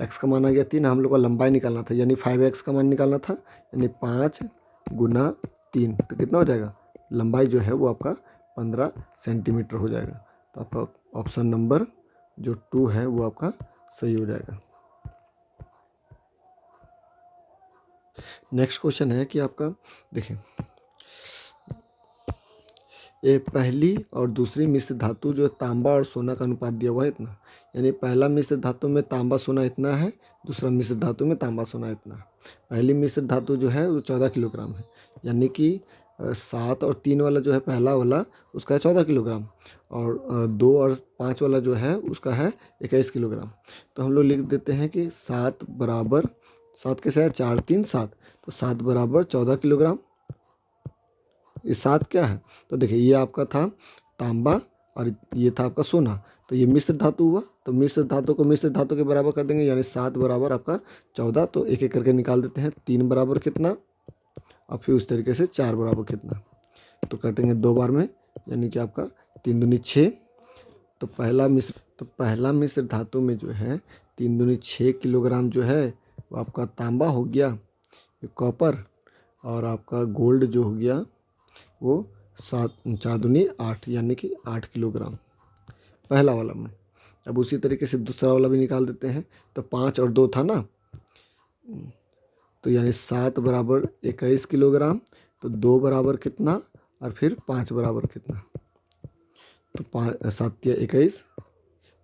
एक्स का मान आ गया 3, हम लोग को लंबाई निकालना था यानी 5x का मान निकालना था, यानी 5 गुना 3, तो कितना हो जाएगा लंबाई जो है वो आपका 15 सेंटीमीटर हो जाएगा। तो आपका ऑप्शन नंबर जो 2 है वो आपका सही हो जाएगा। नेक्स्ट क्वेश्चन है कि आपका देखिए ये पहली और दूसरी मिश्र धातु जो तांबा और सोना का अनुपात दिया हुआ है इतना, यानी पहला मिश्र धातु में तांबा सोना इतना है, दूसरा मिश्र धातु में तांबा सोना इतना है। पहली मिश्र धातु जो है वो 14 किलोग्राम है, यानी कि 7 और 3 वाला जो है पहला वाला उसका है 14 किलोग्राम, और 2 और 5 वाला जो है उसका है 21 किलोग्राम। तो हम लोग लिख देते हैं कि 7 बराबर 7 कैसे है 4 3 7, तो 7 बराबर 14 किलोग्राम। ये 7 क्या है, तो देखिए ये आपका था तांबा और ये था आपका सोना, तो ये मिश्र धातु हुआ, तो मिश्र धातु को मिश्र धातु के बराबर कर देंगे, यानी 7 बराबर आपका 14। तो एक एक करके निकाल देते हैं, 3 बराबर कितना, और फिर उस तरीके से 4 बराबर कितना, तो कटेंगे 2 बार में, यानी कि आपका 3 दूनी 6। तो पहला मिश्र धातु में जो है 3 दूनी 6 किलोग्राम जो है वो आपका तांबा हो गया, कॉपर, और आपका गोल्ड जो हो गया वो 7 4 दूनी 8, यानी कि 8 किलोग्राम पहला वाला में। अब उसी तरीके से दूसरा वाला भी निकाल देते हैं, तो 5 और 2 था ना, तो यानी 7 बराबर 21 किलोग्राम, तो 2 बराबर कितना और फिर 5 बराबर कितना, तो 7 या 21,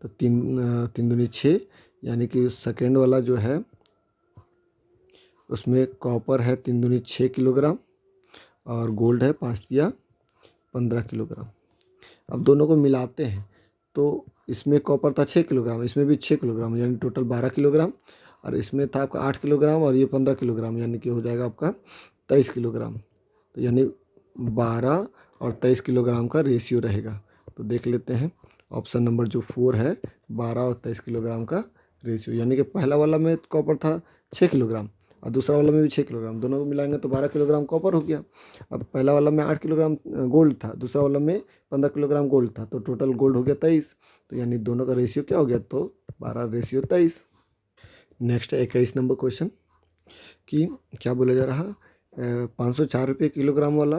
तो 3 दूनी 6, यानी कि सेकेंड वाला जो है उसमें कॉपर है 3 दूनी 6 किलोग्राम और गोल्ड है 5 या 15 किलोग्राम। अब दोनों को मिलाते हैं तो इसमें कॉपर था 6 किलोग्राम, इसमें भी 6 किलोग्राम, यानी टोटल 12 किलोग्राम, और इसमें था आपका 8 किलोग्राम और ये 15 किलोग्राम, यानी कि हो जाएगा आपका 23 किलोग्राम। तो यानी 12 और 23 किलोग्राम का रेशियो रहेगा। तो देख लेते हैं ऑप्शन नंबर जो 4 है, 12 और 23 किलोग्राम का रेशियो, यानी कि पहला वाला में कॉपर था 6 किलोग्राम और दूसरा वाला में भी 6 किलोग्राम, दोनों को मिलाएंगे तो 12 किलोग्राम कॉपर हो गया। अब पहला वाला में 8 किलोग्राम गोल्ड था, दूसरा वाला में 15 किलोग्राम गोल्ड था, तो टोटल गोल्ड हो गया 23, तो यानी दोनों का रेशियो क्या हो गया, तो 12:23। नेक्स्ट है 21 नंबर क्वेश्चन कि क्या बोला जा रहा, 504 रुपये किलोग्राम वाला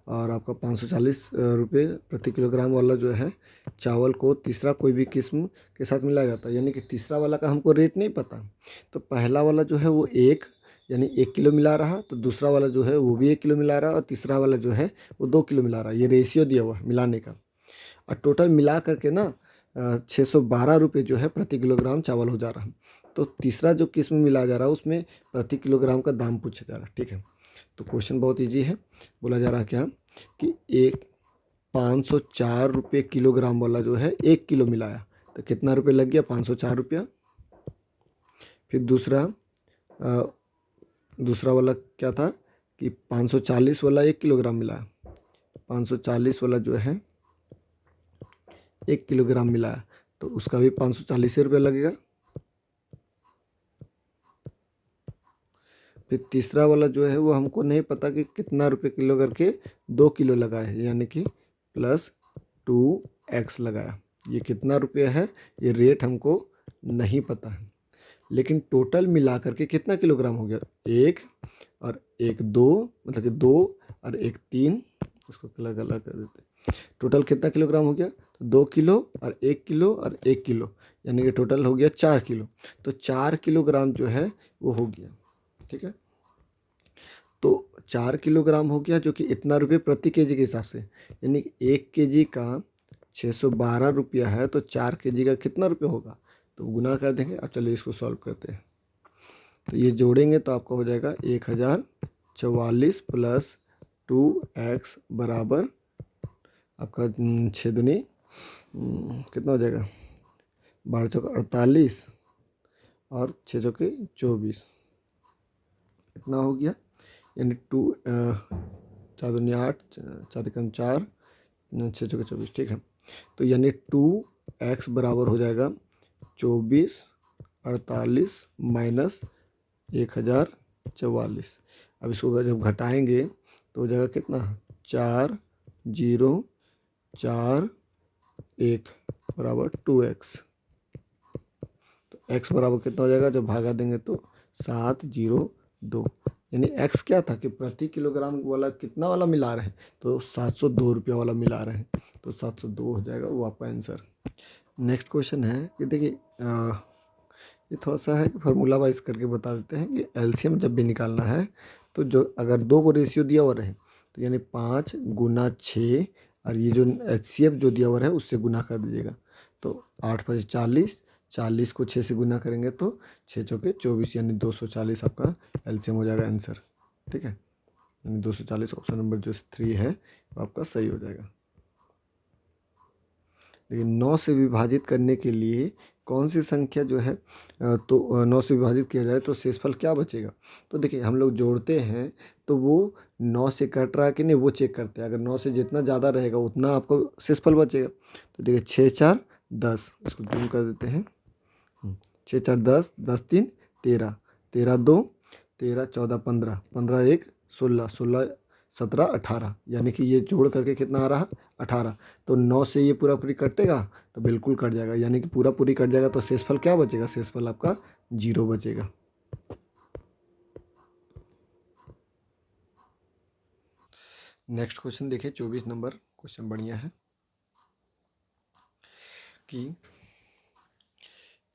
और आपका 540 रुपये प्रति किलोग्राम वाला जो है चावल को तीसरा कोई भी किस्म के साथ मिलाया जाता है, यानी कि तीसरा वाला का हमको रेट नहीं पता। तो पहला वाला जो है वो यानी 1 किलो मिला रहा, तो दूसरा वाला जो है वो भी 1 किलो मिला रहा और तीसरा वाला जो है वो 2 किलो मिला रहा। ये रेशियो दिया हुआ है मिलाने का, और टोटल मिला करके ना 612 रुपये जो है प्रति किलोग्राम चावल हो जा रहा। तो तीसरा जो किस्म मिला जा रहा है उसमें प्रति किलोग्राम का दाम पूछा जा रहा है, ठीक है। तो क्वेश्चन बहुत इजी है, बोला जा रहा है क्या कि 504 रुपये किलोग्राम वाला जो है 1 किलो मिलाया, तो कितना रुपये लग गया, 504 रुपया। फिर दूसरा वाला क्या था कि 540 वाला 1 किलोग्राम मिलाया, 540 वाला जो है 1 किलोग्राम मिलाया, तो उसका भी 540 रुपये लगेगा। फिर तीसरा वाला जो है वो हमको नहीं पता कि कितना रुपये किलो करके 2 किलो लगाए है, यानी कि +2x लगाया। ये कितना रुपये है ये रेट हमको नहीं पता है, लेकिन टोटल मिला करके कितना किलोग्राम हो गया, 1 और 1 2, मतलब कि 2 और 1 3, इसको अलग अलग कर देते हैं। टोटल कितना किलोग्राम हो गया, तो 2 किलो और 1 किलो और 1 किलो, यानी कि टोटल हो गया 4 किलो। तो 4 किलोग्राम जो है वो हो गया, ठीक है। तो 4 किलोग्राम हो गया, जो कि इतना रुपये प्रति केजी के हिसाब से, यानी कि 1 केजी का 612 रुपया है, तो 4 केजी का कितना रुपये होगा, तो गुना कर देंगे। अब चलिए इसको सॉल्व करते हैं। तो ये जोड़ेंगे तो आपका हो जाएगा 1044 + 2x बराबर आपका 6 दूनी कितना हो जाएगा, 12 चौका 48 और 6 चौके 24, इतना हो गया। यानी 4 दूनी 8, 4 एकम 4, 6 चौके 24, ठीक है। तो यानी 2x बराबर हो जाएगा 24 48 माइनस 1044। अब इसको जब घटाएंगे तो हो जाएगा कितना, 4 0 4 1 बराबर 2x। तो x बराबर कितना हो जाएगा, जब भागा देंगे तो 702, यानी x क्या था कि प्रति किलोग्राम वाला कितना वाला मिला रहे हैं, तो 702 रुपया वाला मिला रहे हैं, तो 702 हो जाएगा वो आपका आंसर। नेक्स्ट क्वेश्चन है कि देखिए ये थोड़ा सा है कि फार्मूला वाइज करके बता देते हैं कि एलसीएम जब भी निकालना है तो जो अगर 2 को रेशियो दिया हुआ रहे तो यानी 5 गुना 6 और ये जो एचसीएफ जो दिया हुआ है उससे गुना कर दीजिएगा। तो 8 × 5 = 40, 40 को 6 से गुना करेंगे तो 6 चौके 24, यानी 240 आपका एलसीएम हो जाएगा आंसर, ठीक है। यानी 240 ऑप्शन नंबर जो 3 है वो आपका सही हो जाएगा। लेकिन 9 से विभाजित करने के लिए कौन सी संख्या जो है तो 9 से विभाजित किया जाए तो शेषफल क्या बचेगा। तो देखिए हम लोग जोड़ते हैं तो वो 9 से कट रहा है कि नहीं वो चेक करते हैं, अगर 9 से जितना ज़्यादा रहेगा उतना आपको शेषफल बचेगा। तो देखिए 6 4 10, इसको दूर कर देते हैं, 6 4 10, 10 3 13, 13 2 13, 14 15, 15 1 16, 16 17 18, यानी कि ये जोड़ करके कितना आ रहा 18। तो 9 से ये पूरा पूरी कटेगा तो बिल्कुल कट जाएगा, यानी कि पूरा पूरी कट जाएगा, तो शेषफल क्या बचेगा, शेषफल आपका 0 बचेगा। नेक्स्ट क्वेश्चन देखिए 24 नंबर क्वेश्चन बढ़िया है कि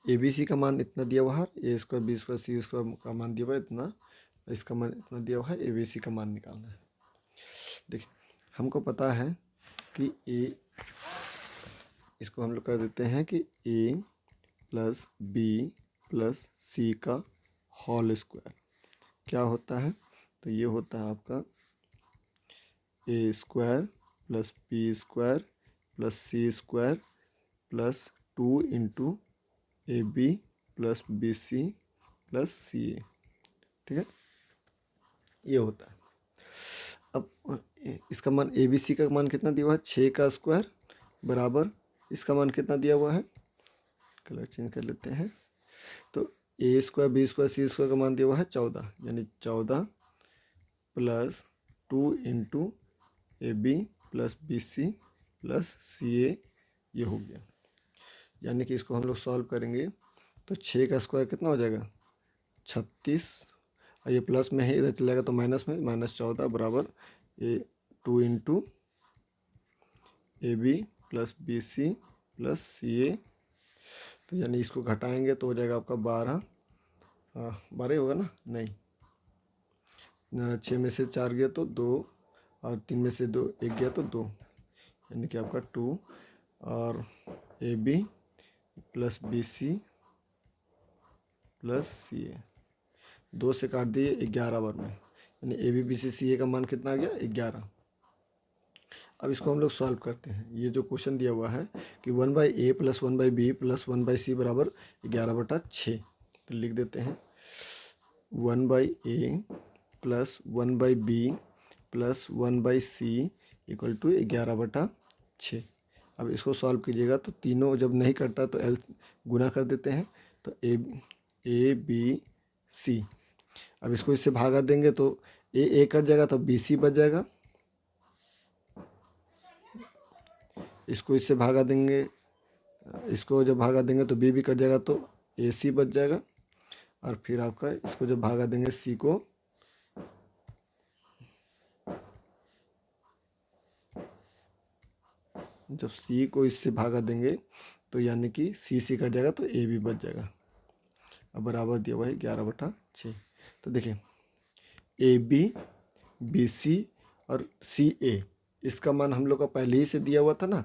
ABC का मान इतना दिया हुआ है, A² B² C² का मान दिया हुआ है इतना, और इसका मान इतना दिया हुआ है, ABC का मान निकालना है। देखिए हमको पता है कि ए, इसको हम लोग कर देते हैं कि A प्लस बी प्लस सी का होल स्क्वायर क्या होता है, तो ये होता है आपका A square plus B square plus C square plus 2 into A B plus B C plus C A. ठीक है, ये होता है। अब इसका मान ए बी सी का मान कितना दिया हुआ है, 6 का स्क्वायर बराबर इसका मान कितना दिया हुआ है, कलर चेंज कर लेते हैं, तो A square B square C square का मान दिया हुआ है 14, यानी 14 plus 2 into A B plus B C plus C A, ये हो गया। यानी कि इसको हम लोग सॉल्व करेंगे तो 6 का स्क्वायर कितना हो जाएगा 36, और ये प्लस में है इधर चलेगा तो माइनस में, -14 बराबर 2 into A B plus B C plus C A, तो यानी इसको घटाएंगे तो हो जाएगा आपका 12, 12 होगा ना, नहीं 6 में से 4 गया तो 2 और 3 में से 2 1 गया तो 2, यानी कि आपका 2 और A B plus B C plus C A, 2 से काट दिए 11 बार में, यानी ए बी बी सी सी ए का मान कितना आ गया 11। अब इसको हम लोग सॉल्व करते हैं। ये जो क्वेश्चन दिया हुआ है कि 1/a plus 1/b plus 1/c बराबर 11/6, तो लिख देते हैं 1/a plus 1/b plus 1/c equal to 11/6। अब इसको सॉल्व कीजिएगा तो तीनों जब नहीं करता तो एल गुना कर देते हैं, तो ए बी सी, अब इसको इससे भागा देंगे तो ए कट जाएगा तो बी सी बच जाएगा, इसको इससे भागा देंगे, इसको जब भागा देंगे तो बी भी कट जाएगा तो ए सी बच जाएगा, और फिर आपका इसको जब भागा देंगे सी को, जब सी को इससे भागा देंगे तो यानी कि सी कट जाएगा तो ए भी बच जाएगा। अब बराबर दिया हुआ है 11/6। तो देखिए ए बी सी और सी ए, इसका मान हम लोग का पहले ही से दिया हुआ था ना,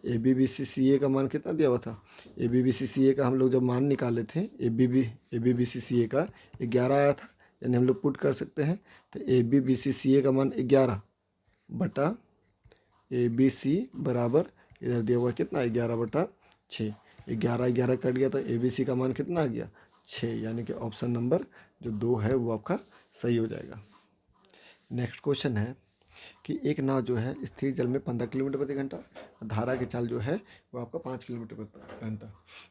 ए बी सी ए का मान कितना दिया हुआ था, ए बी सी ए का हम लोग जब मान निकाले थे ए बी सी ए का 11 आया था, यानी हम लोग पुट कर सकते हैं, तो ए बी सी ए का मान 11 बटा ए बी सी बराबर इधर दिया हुआ कितना 11/6, 11 कट गया तो ए बी सी का मान कितना आ गया 6, यानी कि ऑप्शन नंबर जो 2 है वो आपका सही हो जाएगा। नेक्स्ट क्वेश्चन है कि एक नाव जो है स्थिर जल में 15 किलोमीटर प्रति घंटा, धारा की चाल जो है वो आपका 5 किलोमीटर प्रति घंटा,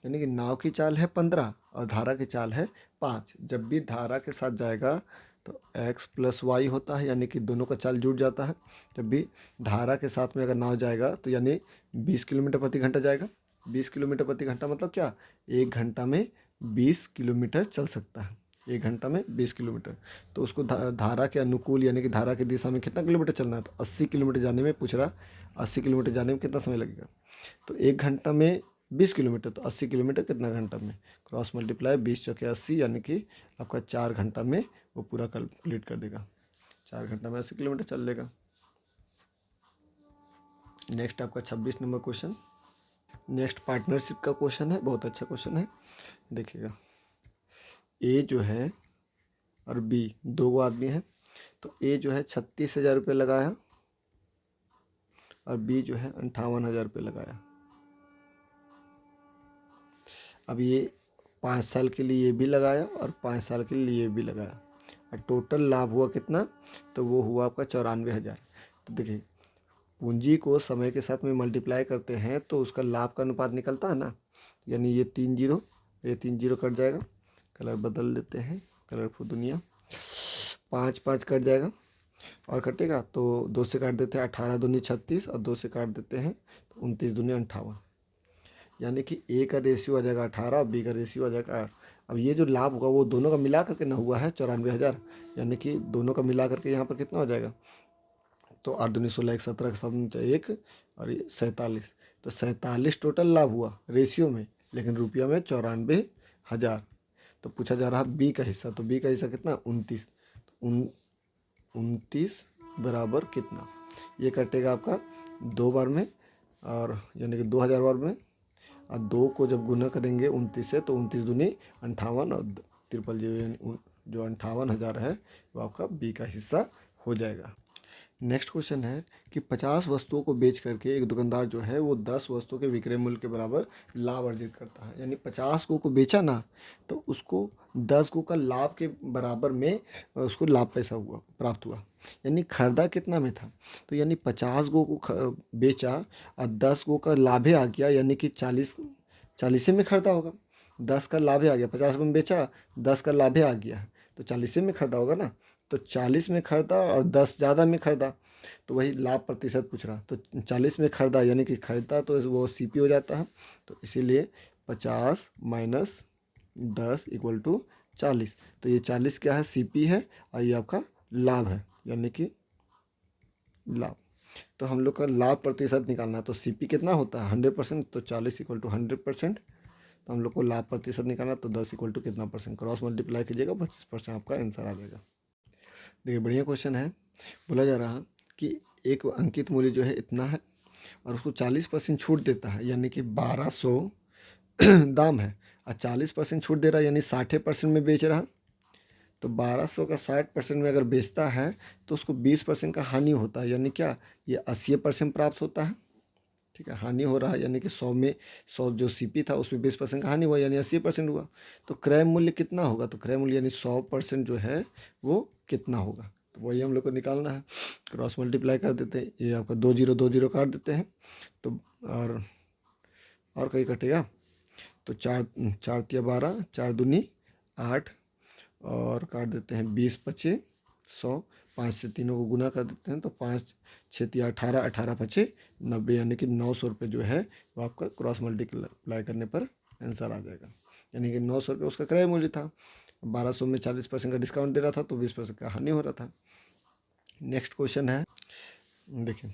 यानी कि नाव की चाल है 15 और धारा की चाल है 5। जब भी धारा के साथ जाएगा तो x प्लस वाई होता है, यानी कि दोनों का चाल जुड़ जाता है। जब भी धारा के साथ में अगर नाव जाएगा तो यानी 20 किलोमीटर प्रति घंटा जाएगा। 20 किलोमीटर प्रति घंटा मतलब क्या, 1 घंटा में 20 किलोमीटर चल सकता है, 1 घंटा में 20 किलोमीटर। तो उसको धारा के अनुकूल यानी कि धारा की दिशा में कितना किलोमीटर चलना है, तो 80 किलोमीटर जाने में पूछ रहा, 80 किलोमीटर जाने में कितना समय लगेगा, तो 1 घंटा में 20 किलोमीटर, तो 80 किलोमीटर कितना घंटा में, क्रॉस मल्टीप्लाई 20 चौके 80, यानी कि आपका 4 घंटा में वो पूरा कंप्लीट कर देगा। 4 घंटा में 80 किलोमीटर चल लेगा। नेक्स्ट आपका 26 नंबर क्वेश्चन, नेक्स्ट पार्टनरशिप का क्वेश्चन है, बहुत अच्छा क्वेश्चन है। देखिएगा ए जो है और बी दो गो आदमी है, तो ए जो है 36,000 रुपये लगाया और बी जो है 58,000 रुपये लगाया। अब ये 5 साल के लिए ये भी लगाया और 5 साल के लिए ये भी लगाया, और टोटल लाभ हुआ कितना, तो वो हुआ आपका 94,000। तो देखिए पूंजी को समय के साथ में मल्टीप्लाई करते हैं तो उसका लाभ का अनुपात निकलता है ना, यानी ये 3 जीरो, ये 3 जीरो कट जाएगा, कलर बदल देते हैं, कलरफुल दुनिया, 5 कट जाएगा और कटेगा तो 2 से काट देते हैं, 18 दूनी 36 और 2 से काट देते हैं तो 29 दूनी 58, यानी कि ए का रेशियो आ जाएगा 18 और बी का रेशियो आ जाएगा 8। अब ये जो लाभ होगा वो दोनों का मिला करके ना हुआ है 94,000, यानी कि दोनों का मिला करके यहाँ पर कितना हो जाएगा, तो 8 दूनी 16, 1 17 का 1 और ये 47, तो 47 टोटल लाभ हुआ रेशियो में, लेकिन रुपया में 94,000। तो पूछा जा रहा बी का हिस्सा, तो बी का हिस्सा कितना 29, तो 29 बराबर कितना, ये कटेगा आपका 2 बार में, और यानी कि 2000 बार में, और 2 को जब गुना करेंगे 29 से तो 29 दूनी 58, और 53 जो 58,000 है वो आपका बी का हिस्सा हो जाएगा। नेक्स्ट क्वेश्चन है कि 50 वस्तुओं को बेच करके एक दुकानदार जो है वो 10 वस्तुओं के विक्रय मूल्य के बराबर लाभ अर्जित करता है। यानी 50 को बेचा ना, तो उसको 10 का लाभ के बराबर में उसको लाभ पैसा हुआ प्राप्त हुआ। यानी खरीदा कितना में था, तो यानी 50 को बेचा और 10 का लाभे आ गया, यानी कि 40 में खरीदा होगा। 10 का लाभे आ गया, 50 में बेचा, 10 का लाभे आ गया, तो 40 में खरीदा होगा ना। तो 40 में खरीदा और 10 ज़्यादा में खरीदा, तो वही लाभ प्रतिशत पूछ रहा। तो 40 में खरीदा यानी कि खरीदा तो वो सीपी हो जाता है। तो इसीलिए 50 माइनस 10 इक्वल टू 40। तो ये 40 क्या है, सीपी है, और ये आपका लाभ है, यानी कि लाभ। तो हम लोग का लाभ प्रतिशत निकालना है, तो सीपी कितना होता है 100%, तो 40 इक्वल टू 100%। तो हम लोग को लाभ प्रतिशत निकालना, तो 10 इक्वल टू कितना परसेंट, क्रॉस मल्टीप्लाई कीजिएगा, 25% आपका आंसर आ जाएगा। देखिए बढ़िया क्वेश्चन है। बोला जा रहा कि एक अंकित मूल्य जो है इतना है और उसको 40% छूट देता है, यानी कि 1200 दाम है, और 40% छूट दे रहा है, यानी 60% में बेच रहा। तो 1200 का 60% में अगर बेचता है तो उसको 20% का हानि होता है, यानी क्या, ये 80% प्राप्त होता है। ठीक है, हानि हो रहा है, यानी कि 100 में 100 जो सीपी था उसमें 20% का हानि हुआ, यानी 80% हुआ। तो क्रय मूल्य कितना होगा, तो क्रय मूल्य यानी 100% जो है वो कितना होगा, तो वही हम लोग को निकालना है। क्रॉस मल्टीप्लाई कर देते हैं, ये आपका 2 0 काट देते हैं, तो और कहीं कटेगा, तो 4 4 तिया 12, 4 दूनी 8, और काट देते हैं 20 25 100, 5 से तीनों को गुना कर देते हैं, तो 5 6 तिया 18, 18 5 90, यानी कि 900 रुपये जो है वो आपका क्रॉस मल्टीप्लाई करने पर आंसर आ जाएगा। यानी कि 900 रुपये उसका क्रय मूल्य था, 1200 में 40% का डिस्काउंट दे रहा था, तो 20% का हानि हो रहा था। नेक्स्ट क्वेश्चन है, देखिए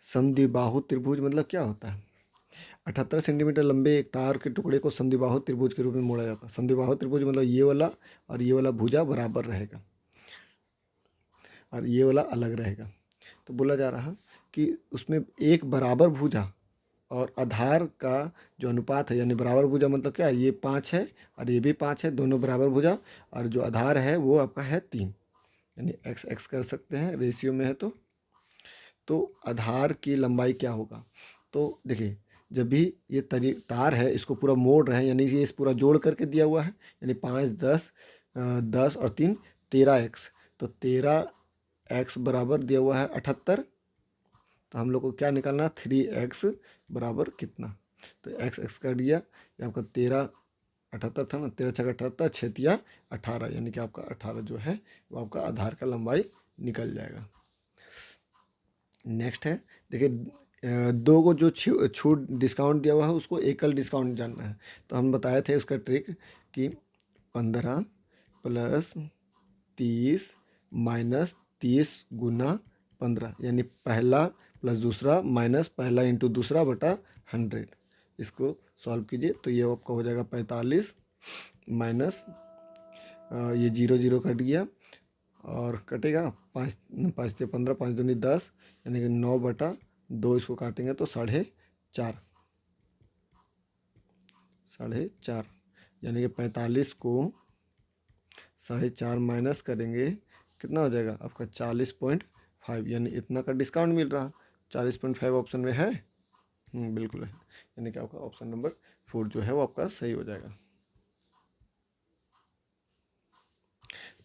समद्विबाहु त्रिभुज मतलब क्या होता है। 78 सेंटीमीटर लंबे एक तार के टुकड़े को समद्विबाहु त्रिभुज के रूप में मोड़ा जाता है। समद्विबाहु त्रिभुज मतलब ये वाला और ये वाला भुजा बराबर रहेगा और ये वाला अलग रहेगा। तो बोला जा रहा कि उसमें एक बराबर भुजा और आधार का जो अनुपात है, यानी बराबर भुजा मतलब क्या है, ये 5 है और ये भी 5 है, दोनों बराबर भुजा, और जो आधार है वो आपका है 3, यानी एक्स एक्स कर सकते हैं, रेशियो में है। तो आधार की लंबाई क्या होगा, तो देखिए जब भी ये तार है इसको पूरा मोड़ रहे हैं, यानी ये इस पूरा जोड़ करके दिया हुआ है, यानी 5 10 10 और 3 13x, तो 13x बराबर दिया हुआ है 78। तो हम लोग को क्या निकालना, 3x बराबर कितना, तो x x कर दिया, ये आपका 13 78 था ना, 13 छः 78, 6 तिया 18, यानी कि आपका 18 जो है वो आपका आधार का लंबाई निकल जाएगा। नेक्स्ट है, देखिए 2 को जो छूट डिस्काउंट दिया हुआ है उसको एकल डिस्काउंट जानना है। तो हम बताए थे उसका ट्रिक कि 15 प्लस 30 माइनस 30 गुना 15, यानी पहला प्लस दूसरा माइनस पहला इंटू दूसरा बटा 100। इसको सॉल्व कीजिए तो ये आपका हो जाएगा 45 माइनस ये 0 0 कट गया और कटेगा 5 5 से 15, 5 दूनी 10, यानी कि 9/2, इसको काटेंगे तो 4.5 4.5, यानी कि 45 को 4.5 माइनस करेंगे कितना हो जाएगा आपका 40.5, यानी इतना का डिस्काउंट मिल रहा। 40.5 ऑप्शन में है, बिल्कुल है, यानी कि आपका ऑप्शन नंबर 4 जो है वो आपका सही हो जाएगा।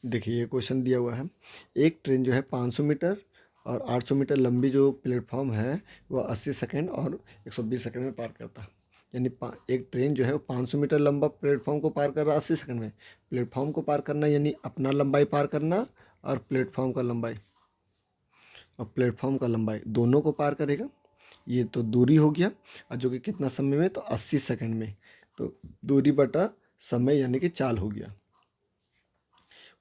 देखिए ये क्वेश्चन दिया हुआ है, एक ट्रेन जो है 500 मीटर और 800 मीटर लंबी जो प्लेटफॉर्म है वह 80 सेकंड और 120 सेकंड में पार करता है। यानी एक ट्रेन जो है वो 500 मीटर लंबा प्लेटफॉर्म को पार कर रहा है 80 सेकंड में। प्लेटफॉर्म को पार करना यानी अपना लंबाई पार करना और प्लेटफॉर्म का लंबाई दोनों को पार करेगा। ये तो दूरी हो गया, और जो कि कितना समय में, तो 80 सेकंड में, तो दूरी बटा समय यानी कि चाल हो गया।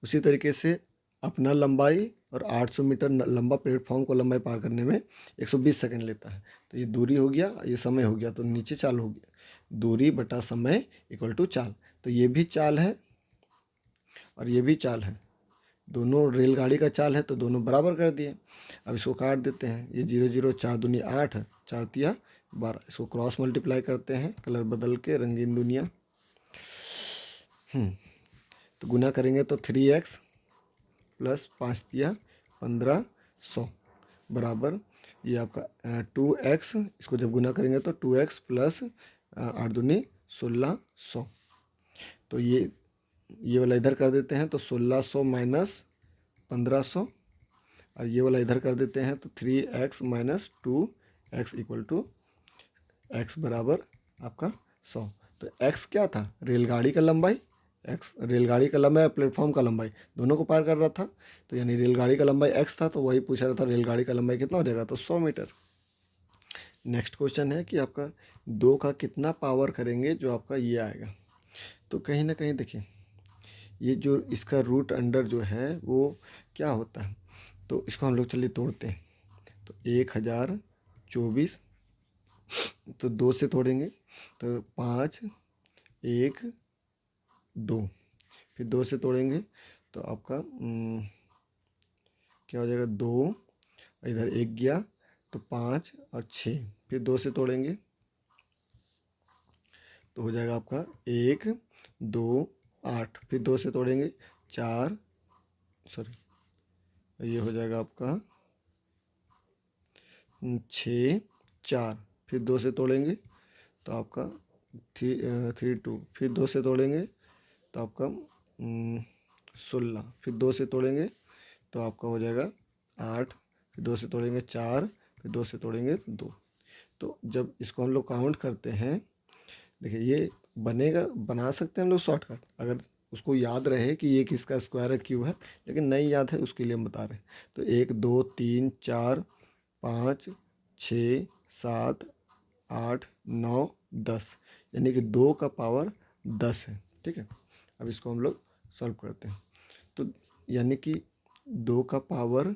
उसी तरीके से अपना लंबाई और 800 मीटर लंबा प्लेटफॉर्म को लंबाई पार करने में 120 सेकंड लेता है। तो ये दूरी हो गया, ये समय हो गया, तो नीचे चाल हो गया, दूरी बटा समय इक्वल टू चाल। तो ये भी चाल है और ये भी चाल है, दोनों रेलगाड़ी का चाल है तो दोनों बराबर कर दिए। अब इसको काट देते हैं, ये 0 0 4 दूनी 8, 4 तिया 12। इसको क्रॉस मल्टीप्लाई करते हैं कलर बदल के, रंगीन दुनिया। तो गुना करेंगे तो 3x प्लस 5 तिया 1500 बराबर ये आपका 2x। इसको जब गुना करेंगे तो 2x प्लस 8 दूनी 1600। तो ये वाला इधर कर देते हैं तो 1600 माइनस 1500, और ये वाला इधर कर देते हैं तो 3x minus 2x equal to x बराबर आपका 100। तो x क्या था? रेलगाड़ी का लंबाई। x रेलगाड़ी का लंबाई और प्लेटफॉर्म का लंबाई दोनों को पार कर रहा था, तो यानी रेलगाड़ी का लंबाई x था, तो वही पूछा रहा था रेलगाड़ी का लंबाई कितना हो जाएगा, तो 100 मीटर। नेक्स्ट क्वेश्चन है कि आपका 2 का कितना पावर करेंगे जो आपका ये आएगा। तो कहीं ना कहीं देखिए, ये जो इसका रूट अंडर जो है वो क्या होता है, तो इसको हम लोग चलिए तोड़ते हैं। तो 1024, तो 2 से तोड़ेंगे तो 5 1 2, फिर 2 से तोड़ेंगे तो आपका क्या हो जाएगा, 2, इधर 1 गया तो 5 और 6, फिर 2 से तोड़ेंगे तो हो जाएगा आपका 1 2 8, फिर 2 से तोड़ेंगे 4, सॉरी ये हो जाएगा आपका 6 4, फिर 2 से तोड़ेंगे तो आपका 3 2, फिर 2 से तोड़ेंगे तो आपका 16, फिर 2 से तोड़ेंगे तो आपका हो जाएगा 8, फिर 2 से तोड़ेंगे 4, फिर 2 से तोड़ेंगे 2। तो जब इसको हम लोग काउंट करते हैं, देखिए ये बनेगा, बना सकते हैं हम लोग शॉर्टकट, अगर उसको याद रहे कि ये किसका स्क्वायर है, क्यूब है, लेकिन नहीं याद है उसके लिए हम बता रहे हैं। तो 1 2 3 4 5 6 7 8 9 10, यानी कि 2 का पावर 10 है। ठीक है, अब इसको हम लोग सॉल्व करते हैं। तो यानी कि 2 का पावर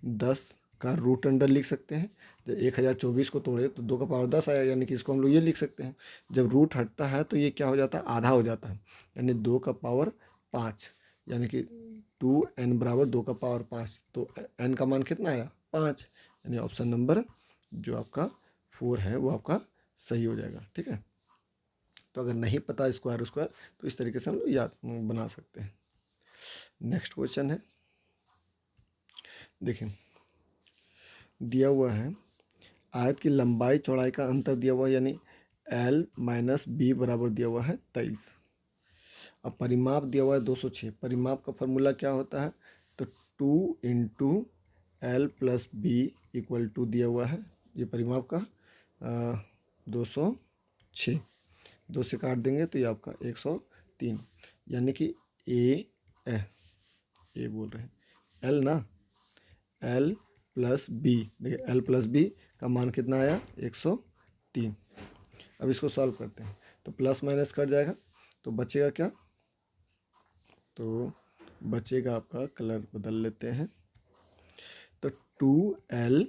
10 का रूट अंडर लिख सकते हैं। जब 1024 को तोड़े तो 2 का पावर 10 आया, यानी कि इसको हम लोग ये लिख सकते हैं। जब रूट हटता है तो ये क्या हो जाता है, आधा हो जाता है, यानी 2 का पावर 5, यानी कि 2n बराबर 2 का पावर 5। तो n का मान कितना आया, 5, यानी ऑप्शन नंबर जो आपका 4 है वो आपका सही हो जाएगा। ठीक है, तो अगर नहीं पता स्क्वायर स्क्वायर तो इस तरीके से हम लोग याद बना सकते हैं। नेक्स्ट क्वेश्चन है, देखिए दिया हुआ है आयत की लंबाई चौड़ाई का अंतर दिया हुआ है, यानी L माइनस बी बराबर दिया हुआ है 23। अब परिमाप दिया हुआ है 206। परिमाप का फॉर्मूला क्या होता है, तो 2 into L plus B equal to दिया हुआ है, ये परिमाप का 206। 2 से काट देंगे तो ये आपका 103, यानी कि ए बोल रहे हैं एल ना, एल प्लस बी, देखिए एल प्लस बी का मान कितना आया, 103। अब इसको सॉल्व करते हैं तो प्लस माइनस कट जाएगा तो बचेगा क्या, तो बचेगा आपका, कलर बदल लेते हैं, तो 2l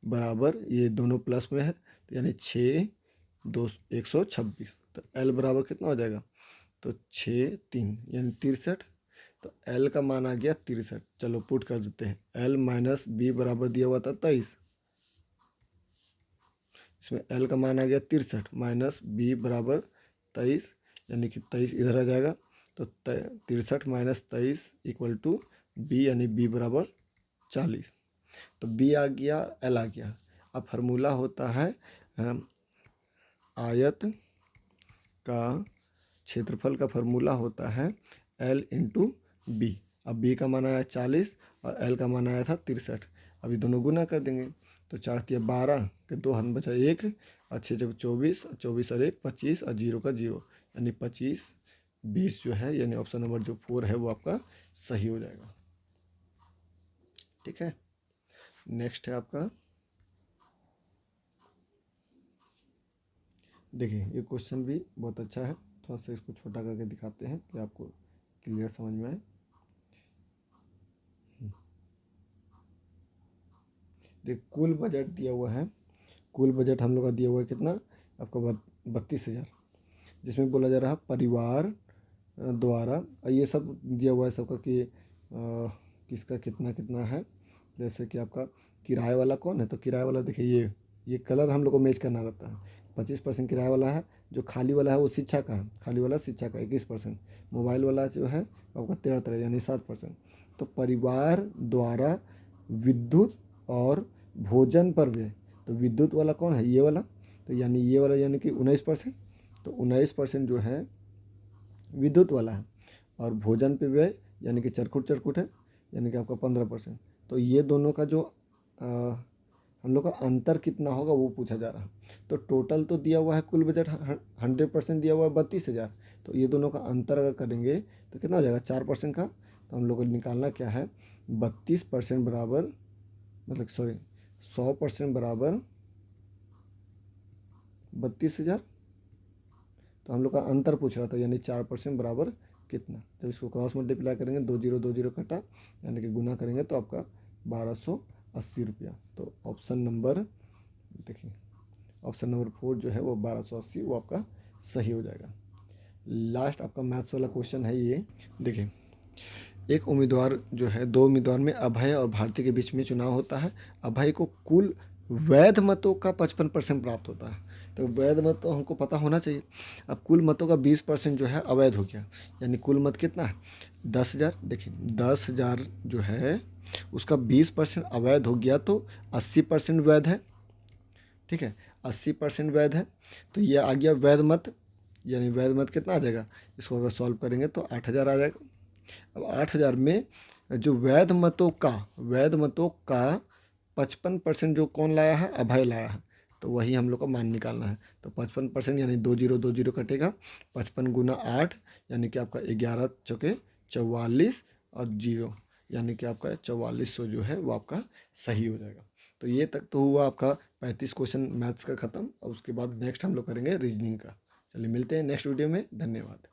बराबर, ये दोनों प्लस में है तो यानी 6 2 126, तो l बराबर कितना हो जाएगा, तो 6 3 यानी 63। तो l का मान आ गया 63। चलो पुट कर देते हैं, l माइनस बी बराबर दिया हुआ था 23, इसमें l का मान आ गया 63 माइनस बी बराबर 23, यानी कि 23 इधर आ जाएगा, तो 63 माइनस 23 इक्वल टू बी, यानी बी बराबर 40। तो बी आ गया, एल आ गया। अब फार्मूला होता है आयत का क्षेत्रफल का फार्मूला होता है एल इंटू बी। अब बी का मान आया 40 और एल का मान आया था 63। अभी दोनों गुना कर देंगे तो 4 तिया 12 के 2 हाथ में बचा 1 और 6 जब 24, 24 और 1 25 और 0 का 0, यानी 25 20 जो है, यानी ऑप्शन नंबर जो 4 है वो आपका सही हो जाएगा। ठीक है, नेक्स्ट है आपका, देखिए ये क्वेश्चन भी बहुत अच्छा है, थोड़ा सा इसको छोटा करके दिखाते हैं कि आपको क्लियर समझ में आए। देखिए कुल बजट दिया हुआ है, कुल बजट हम लोग का दिया हुआ है कितना, आपको 32,000, जिसमें बोला जा रहा है परिवार द्वारा ये सब दिया हुआ है सबका कि किसका कितना कितना है। जैसे कि आपका किराए वाला कौन है, तो किराए वाला देखिए ये कलर हम लोग को मैच करना रहता है। 25% किराए वाला है, जो खाली वाला है वो शिक्षा का है, खाली वाला शिक्षा का 21%। मोबाइल वाला जो है आपका 13 यानी 7%। तो परिवार द्वारा विद्युत और भोजन पर व्यय, तो विद्युत वाला कौन है, ये वाला, तो यानी ये वाला यानी कि 19%। तो 19% जो है विद्युत वाला है, और भोजन पे व्यय यानी कि चरखुट चरखुट है, यानी कि आपका 15%। तो ये दोनों का जो हम लोग का अंतर कितना होगा वो पूछा जा रहा है। तो टोटल तो दिया हुआ है कुल बजट 100% दिया हुआ है 32,000। तो ये दोनों का अंतर अगर करेंगे तो कितना हो जाएगा 4% का। तो हम लोग को निकालना क्या है, 32% बराबर, मतलब सॉरी 100% बराबर 32,000। तो हम लोग का अंतर पूछ रहा था, यानी 4% बराबर कितना। जब इसको क्रॉस मल्टीप्लाई करेंगे 20 कटा, यानी कि गुना करेंगे तो आपका 1280 रुपया। तो ऑप्शन नंबर देखिए, ऑप्शन नंबर 4 जो है वो 1280 वो आपका सही हो जाएगा। लास्ट आपका मैथ्स वाला क्वेश्चन है ये। देखिए, एक उम्मीदवार जो है, दो उम्मीदवार में अभय और भारती के बीच में चुनाव होता है। अभय को कुल वैध मतों का 55% प्राप्त होता है। तो वैध मत तो हमको पता होना चाहिए। अब कुल मतों का 20% जो है अवैध हो गया, यानी कुल मत कितना है 10,000। देखिए 10,000 जो है उसका 20% अवैध हो गया, तो 80% वैध है। ठीक है, 80% वैध है, तो ये आ गया वैध मत। यानी वैध मत कितना आ जाएगा, इसको अगर सॉल्व करेंगे तो 8,000 आ जाएगा। अब 8,000 में जो वैध मतों का 55% जो कौन लाया है, अभय लाया है। तो वही हम लोग को मान निकालना है। तो 55% यानी 20 कटेगा, 55 गुना 8 यानी कि आपका 11 चौके 44 और 0 यानी कि आपका 4400 जो है वो आपका सही हो जाएगा। तो ये तक तो हुआ आपका 35 क्वेश्चन मैथ्स का ख़त्म। और उसके बाद नेक्स्ट हम लोग करेंगे रीजनिंग का। चलिए मिलते हैं नेक्स्ट वीडियो में, धन्यवाद।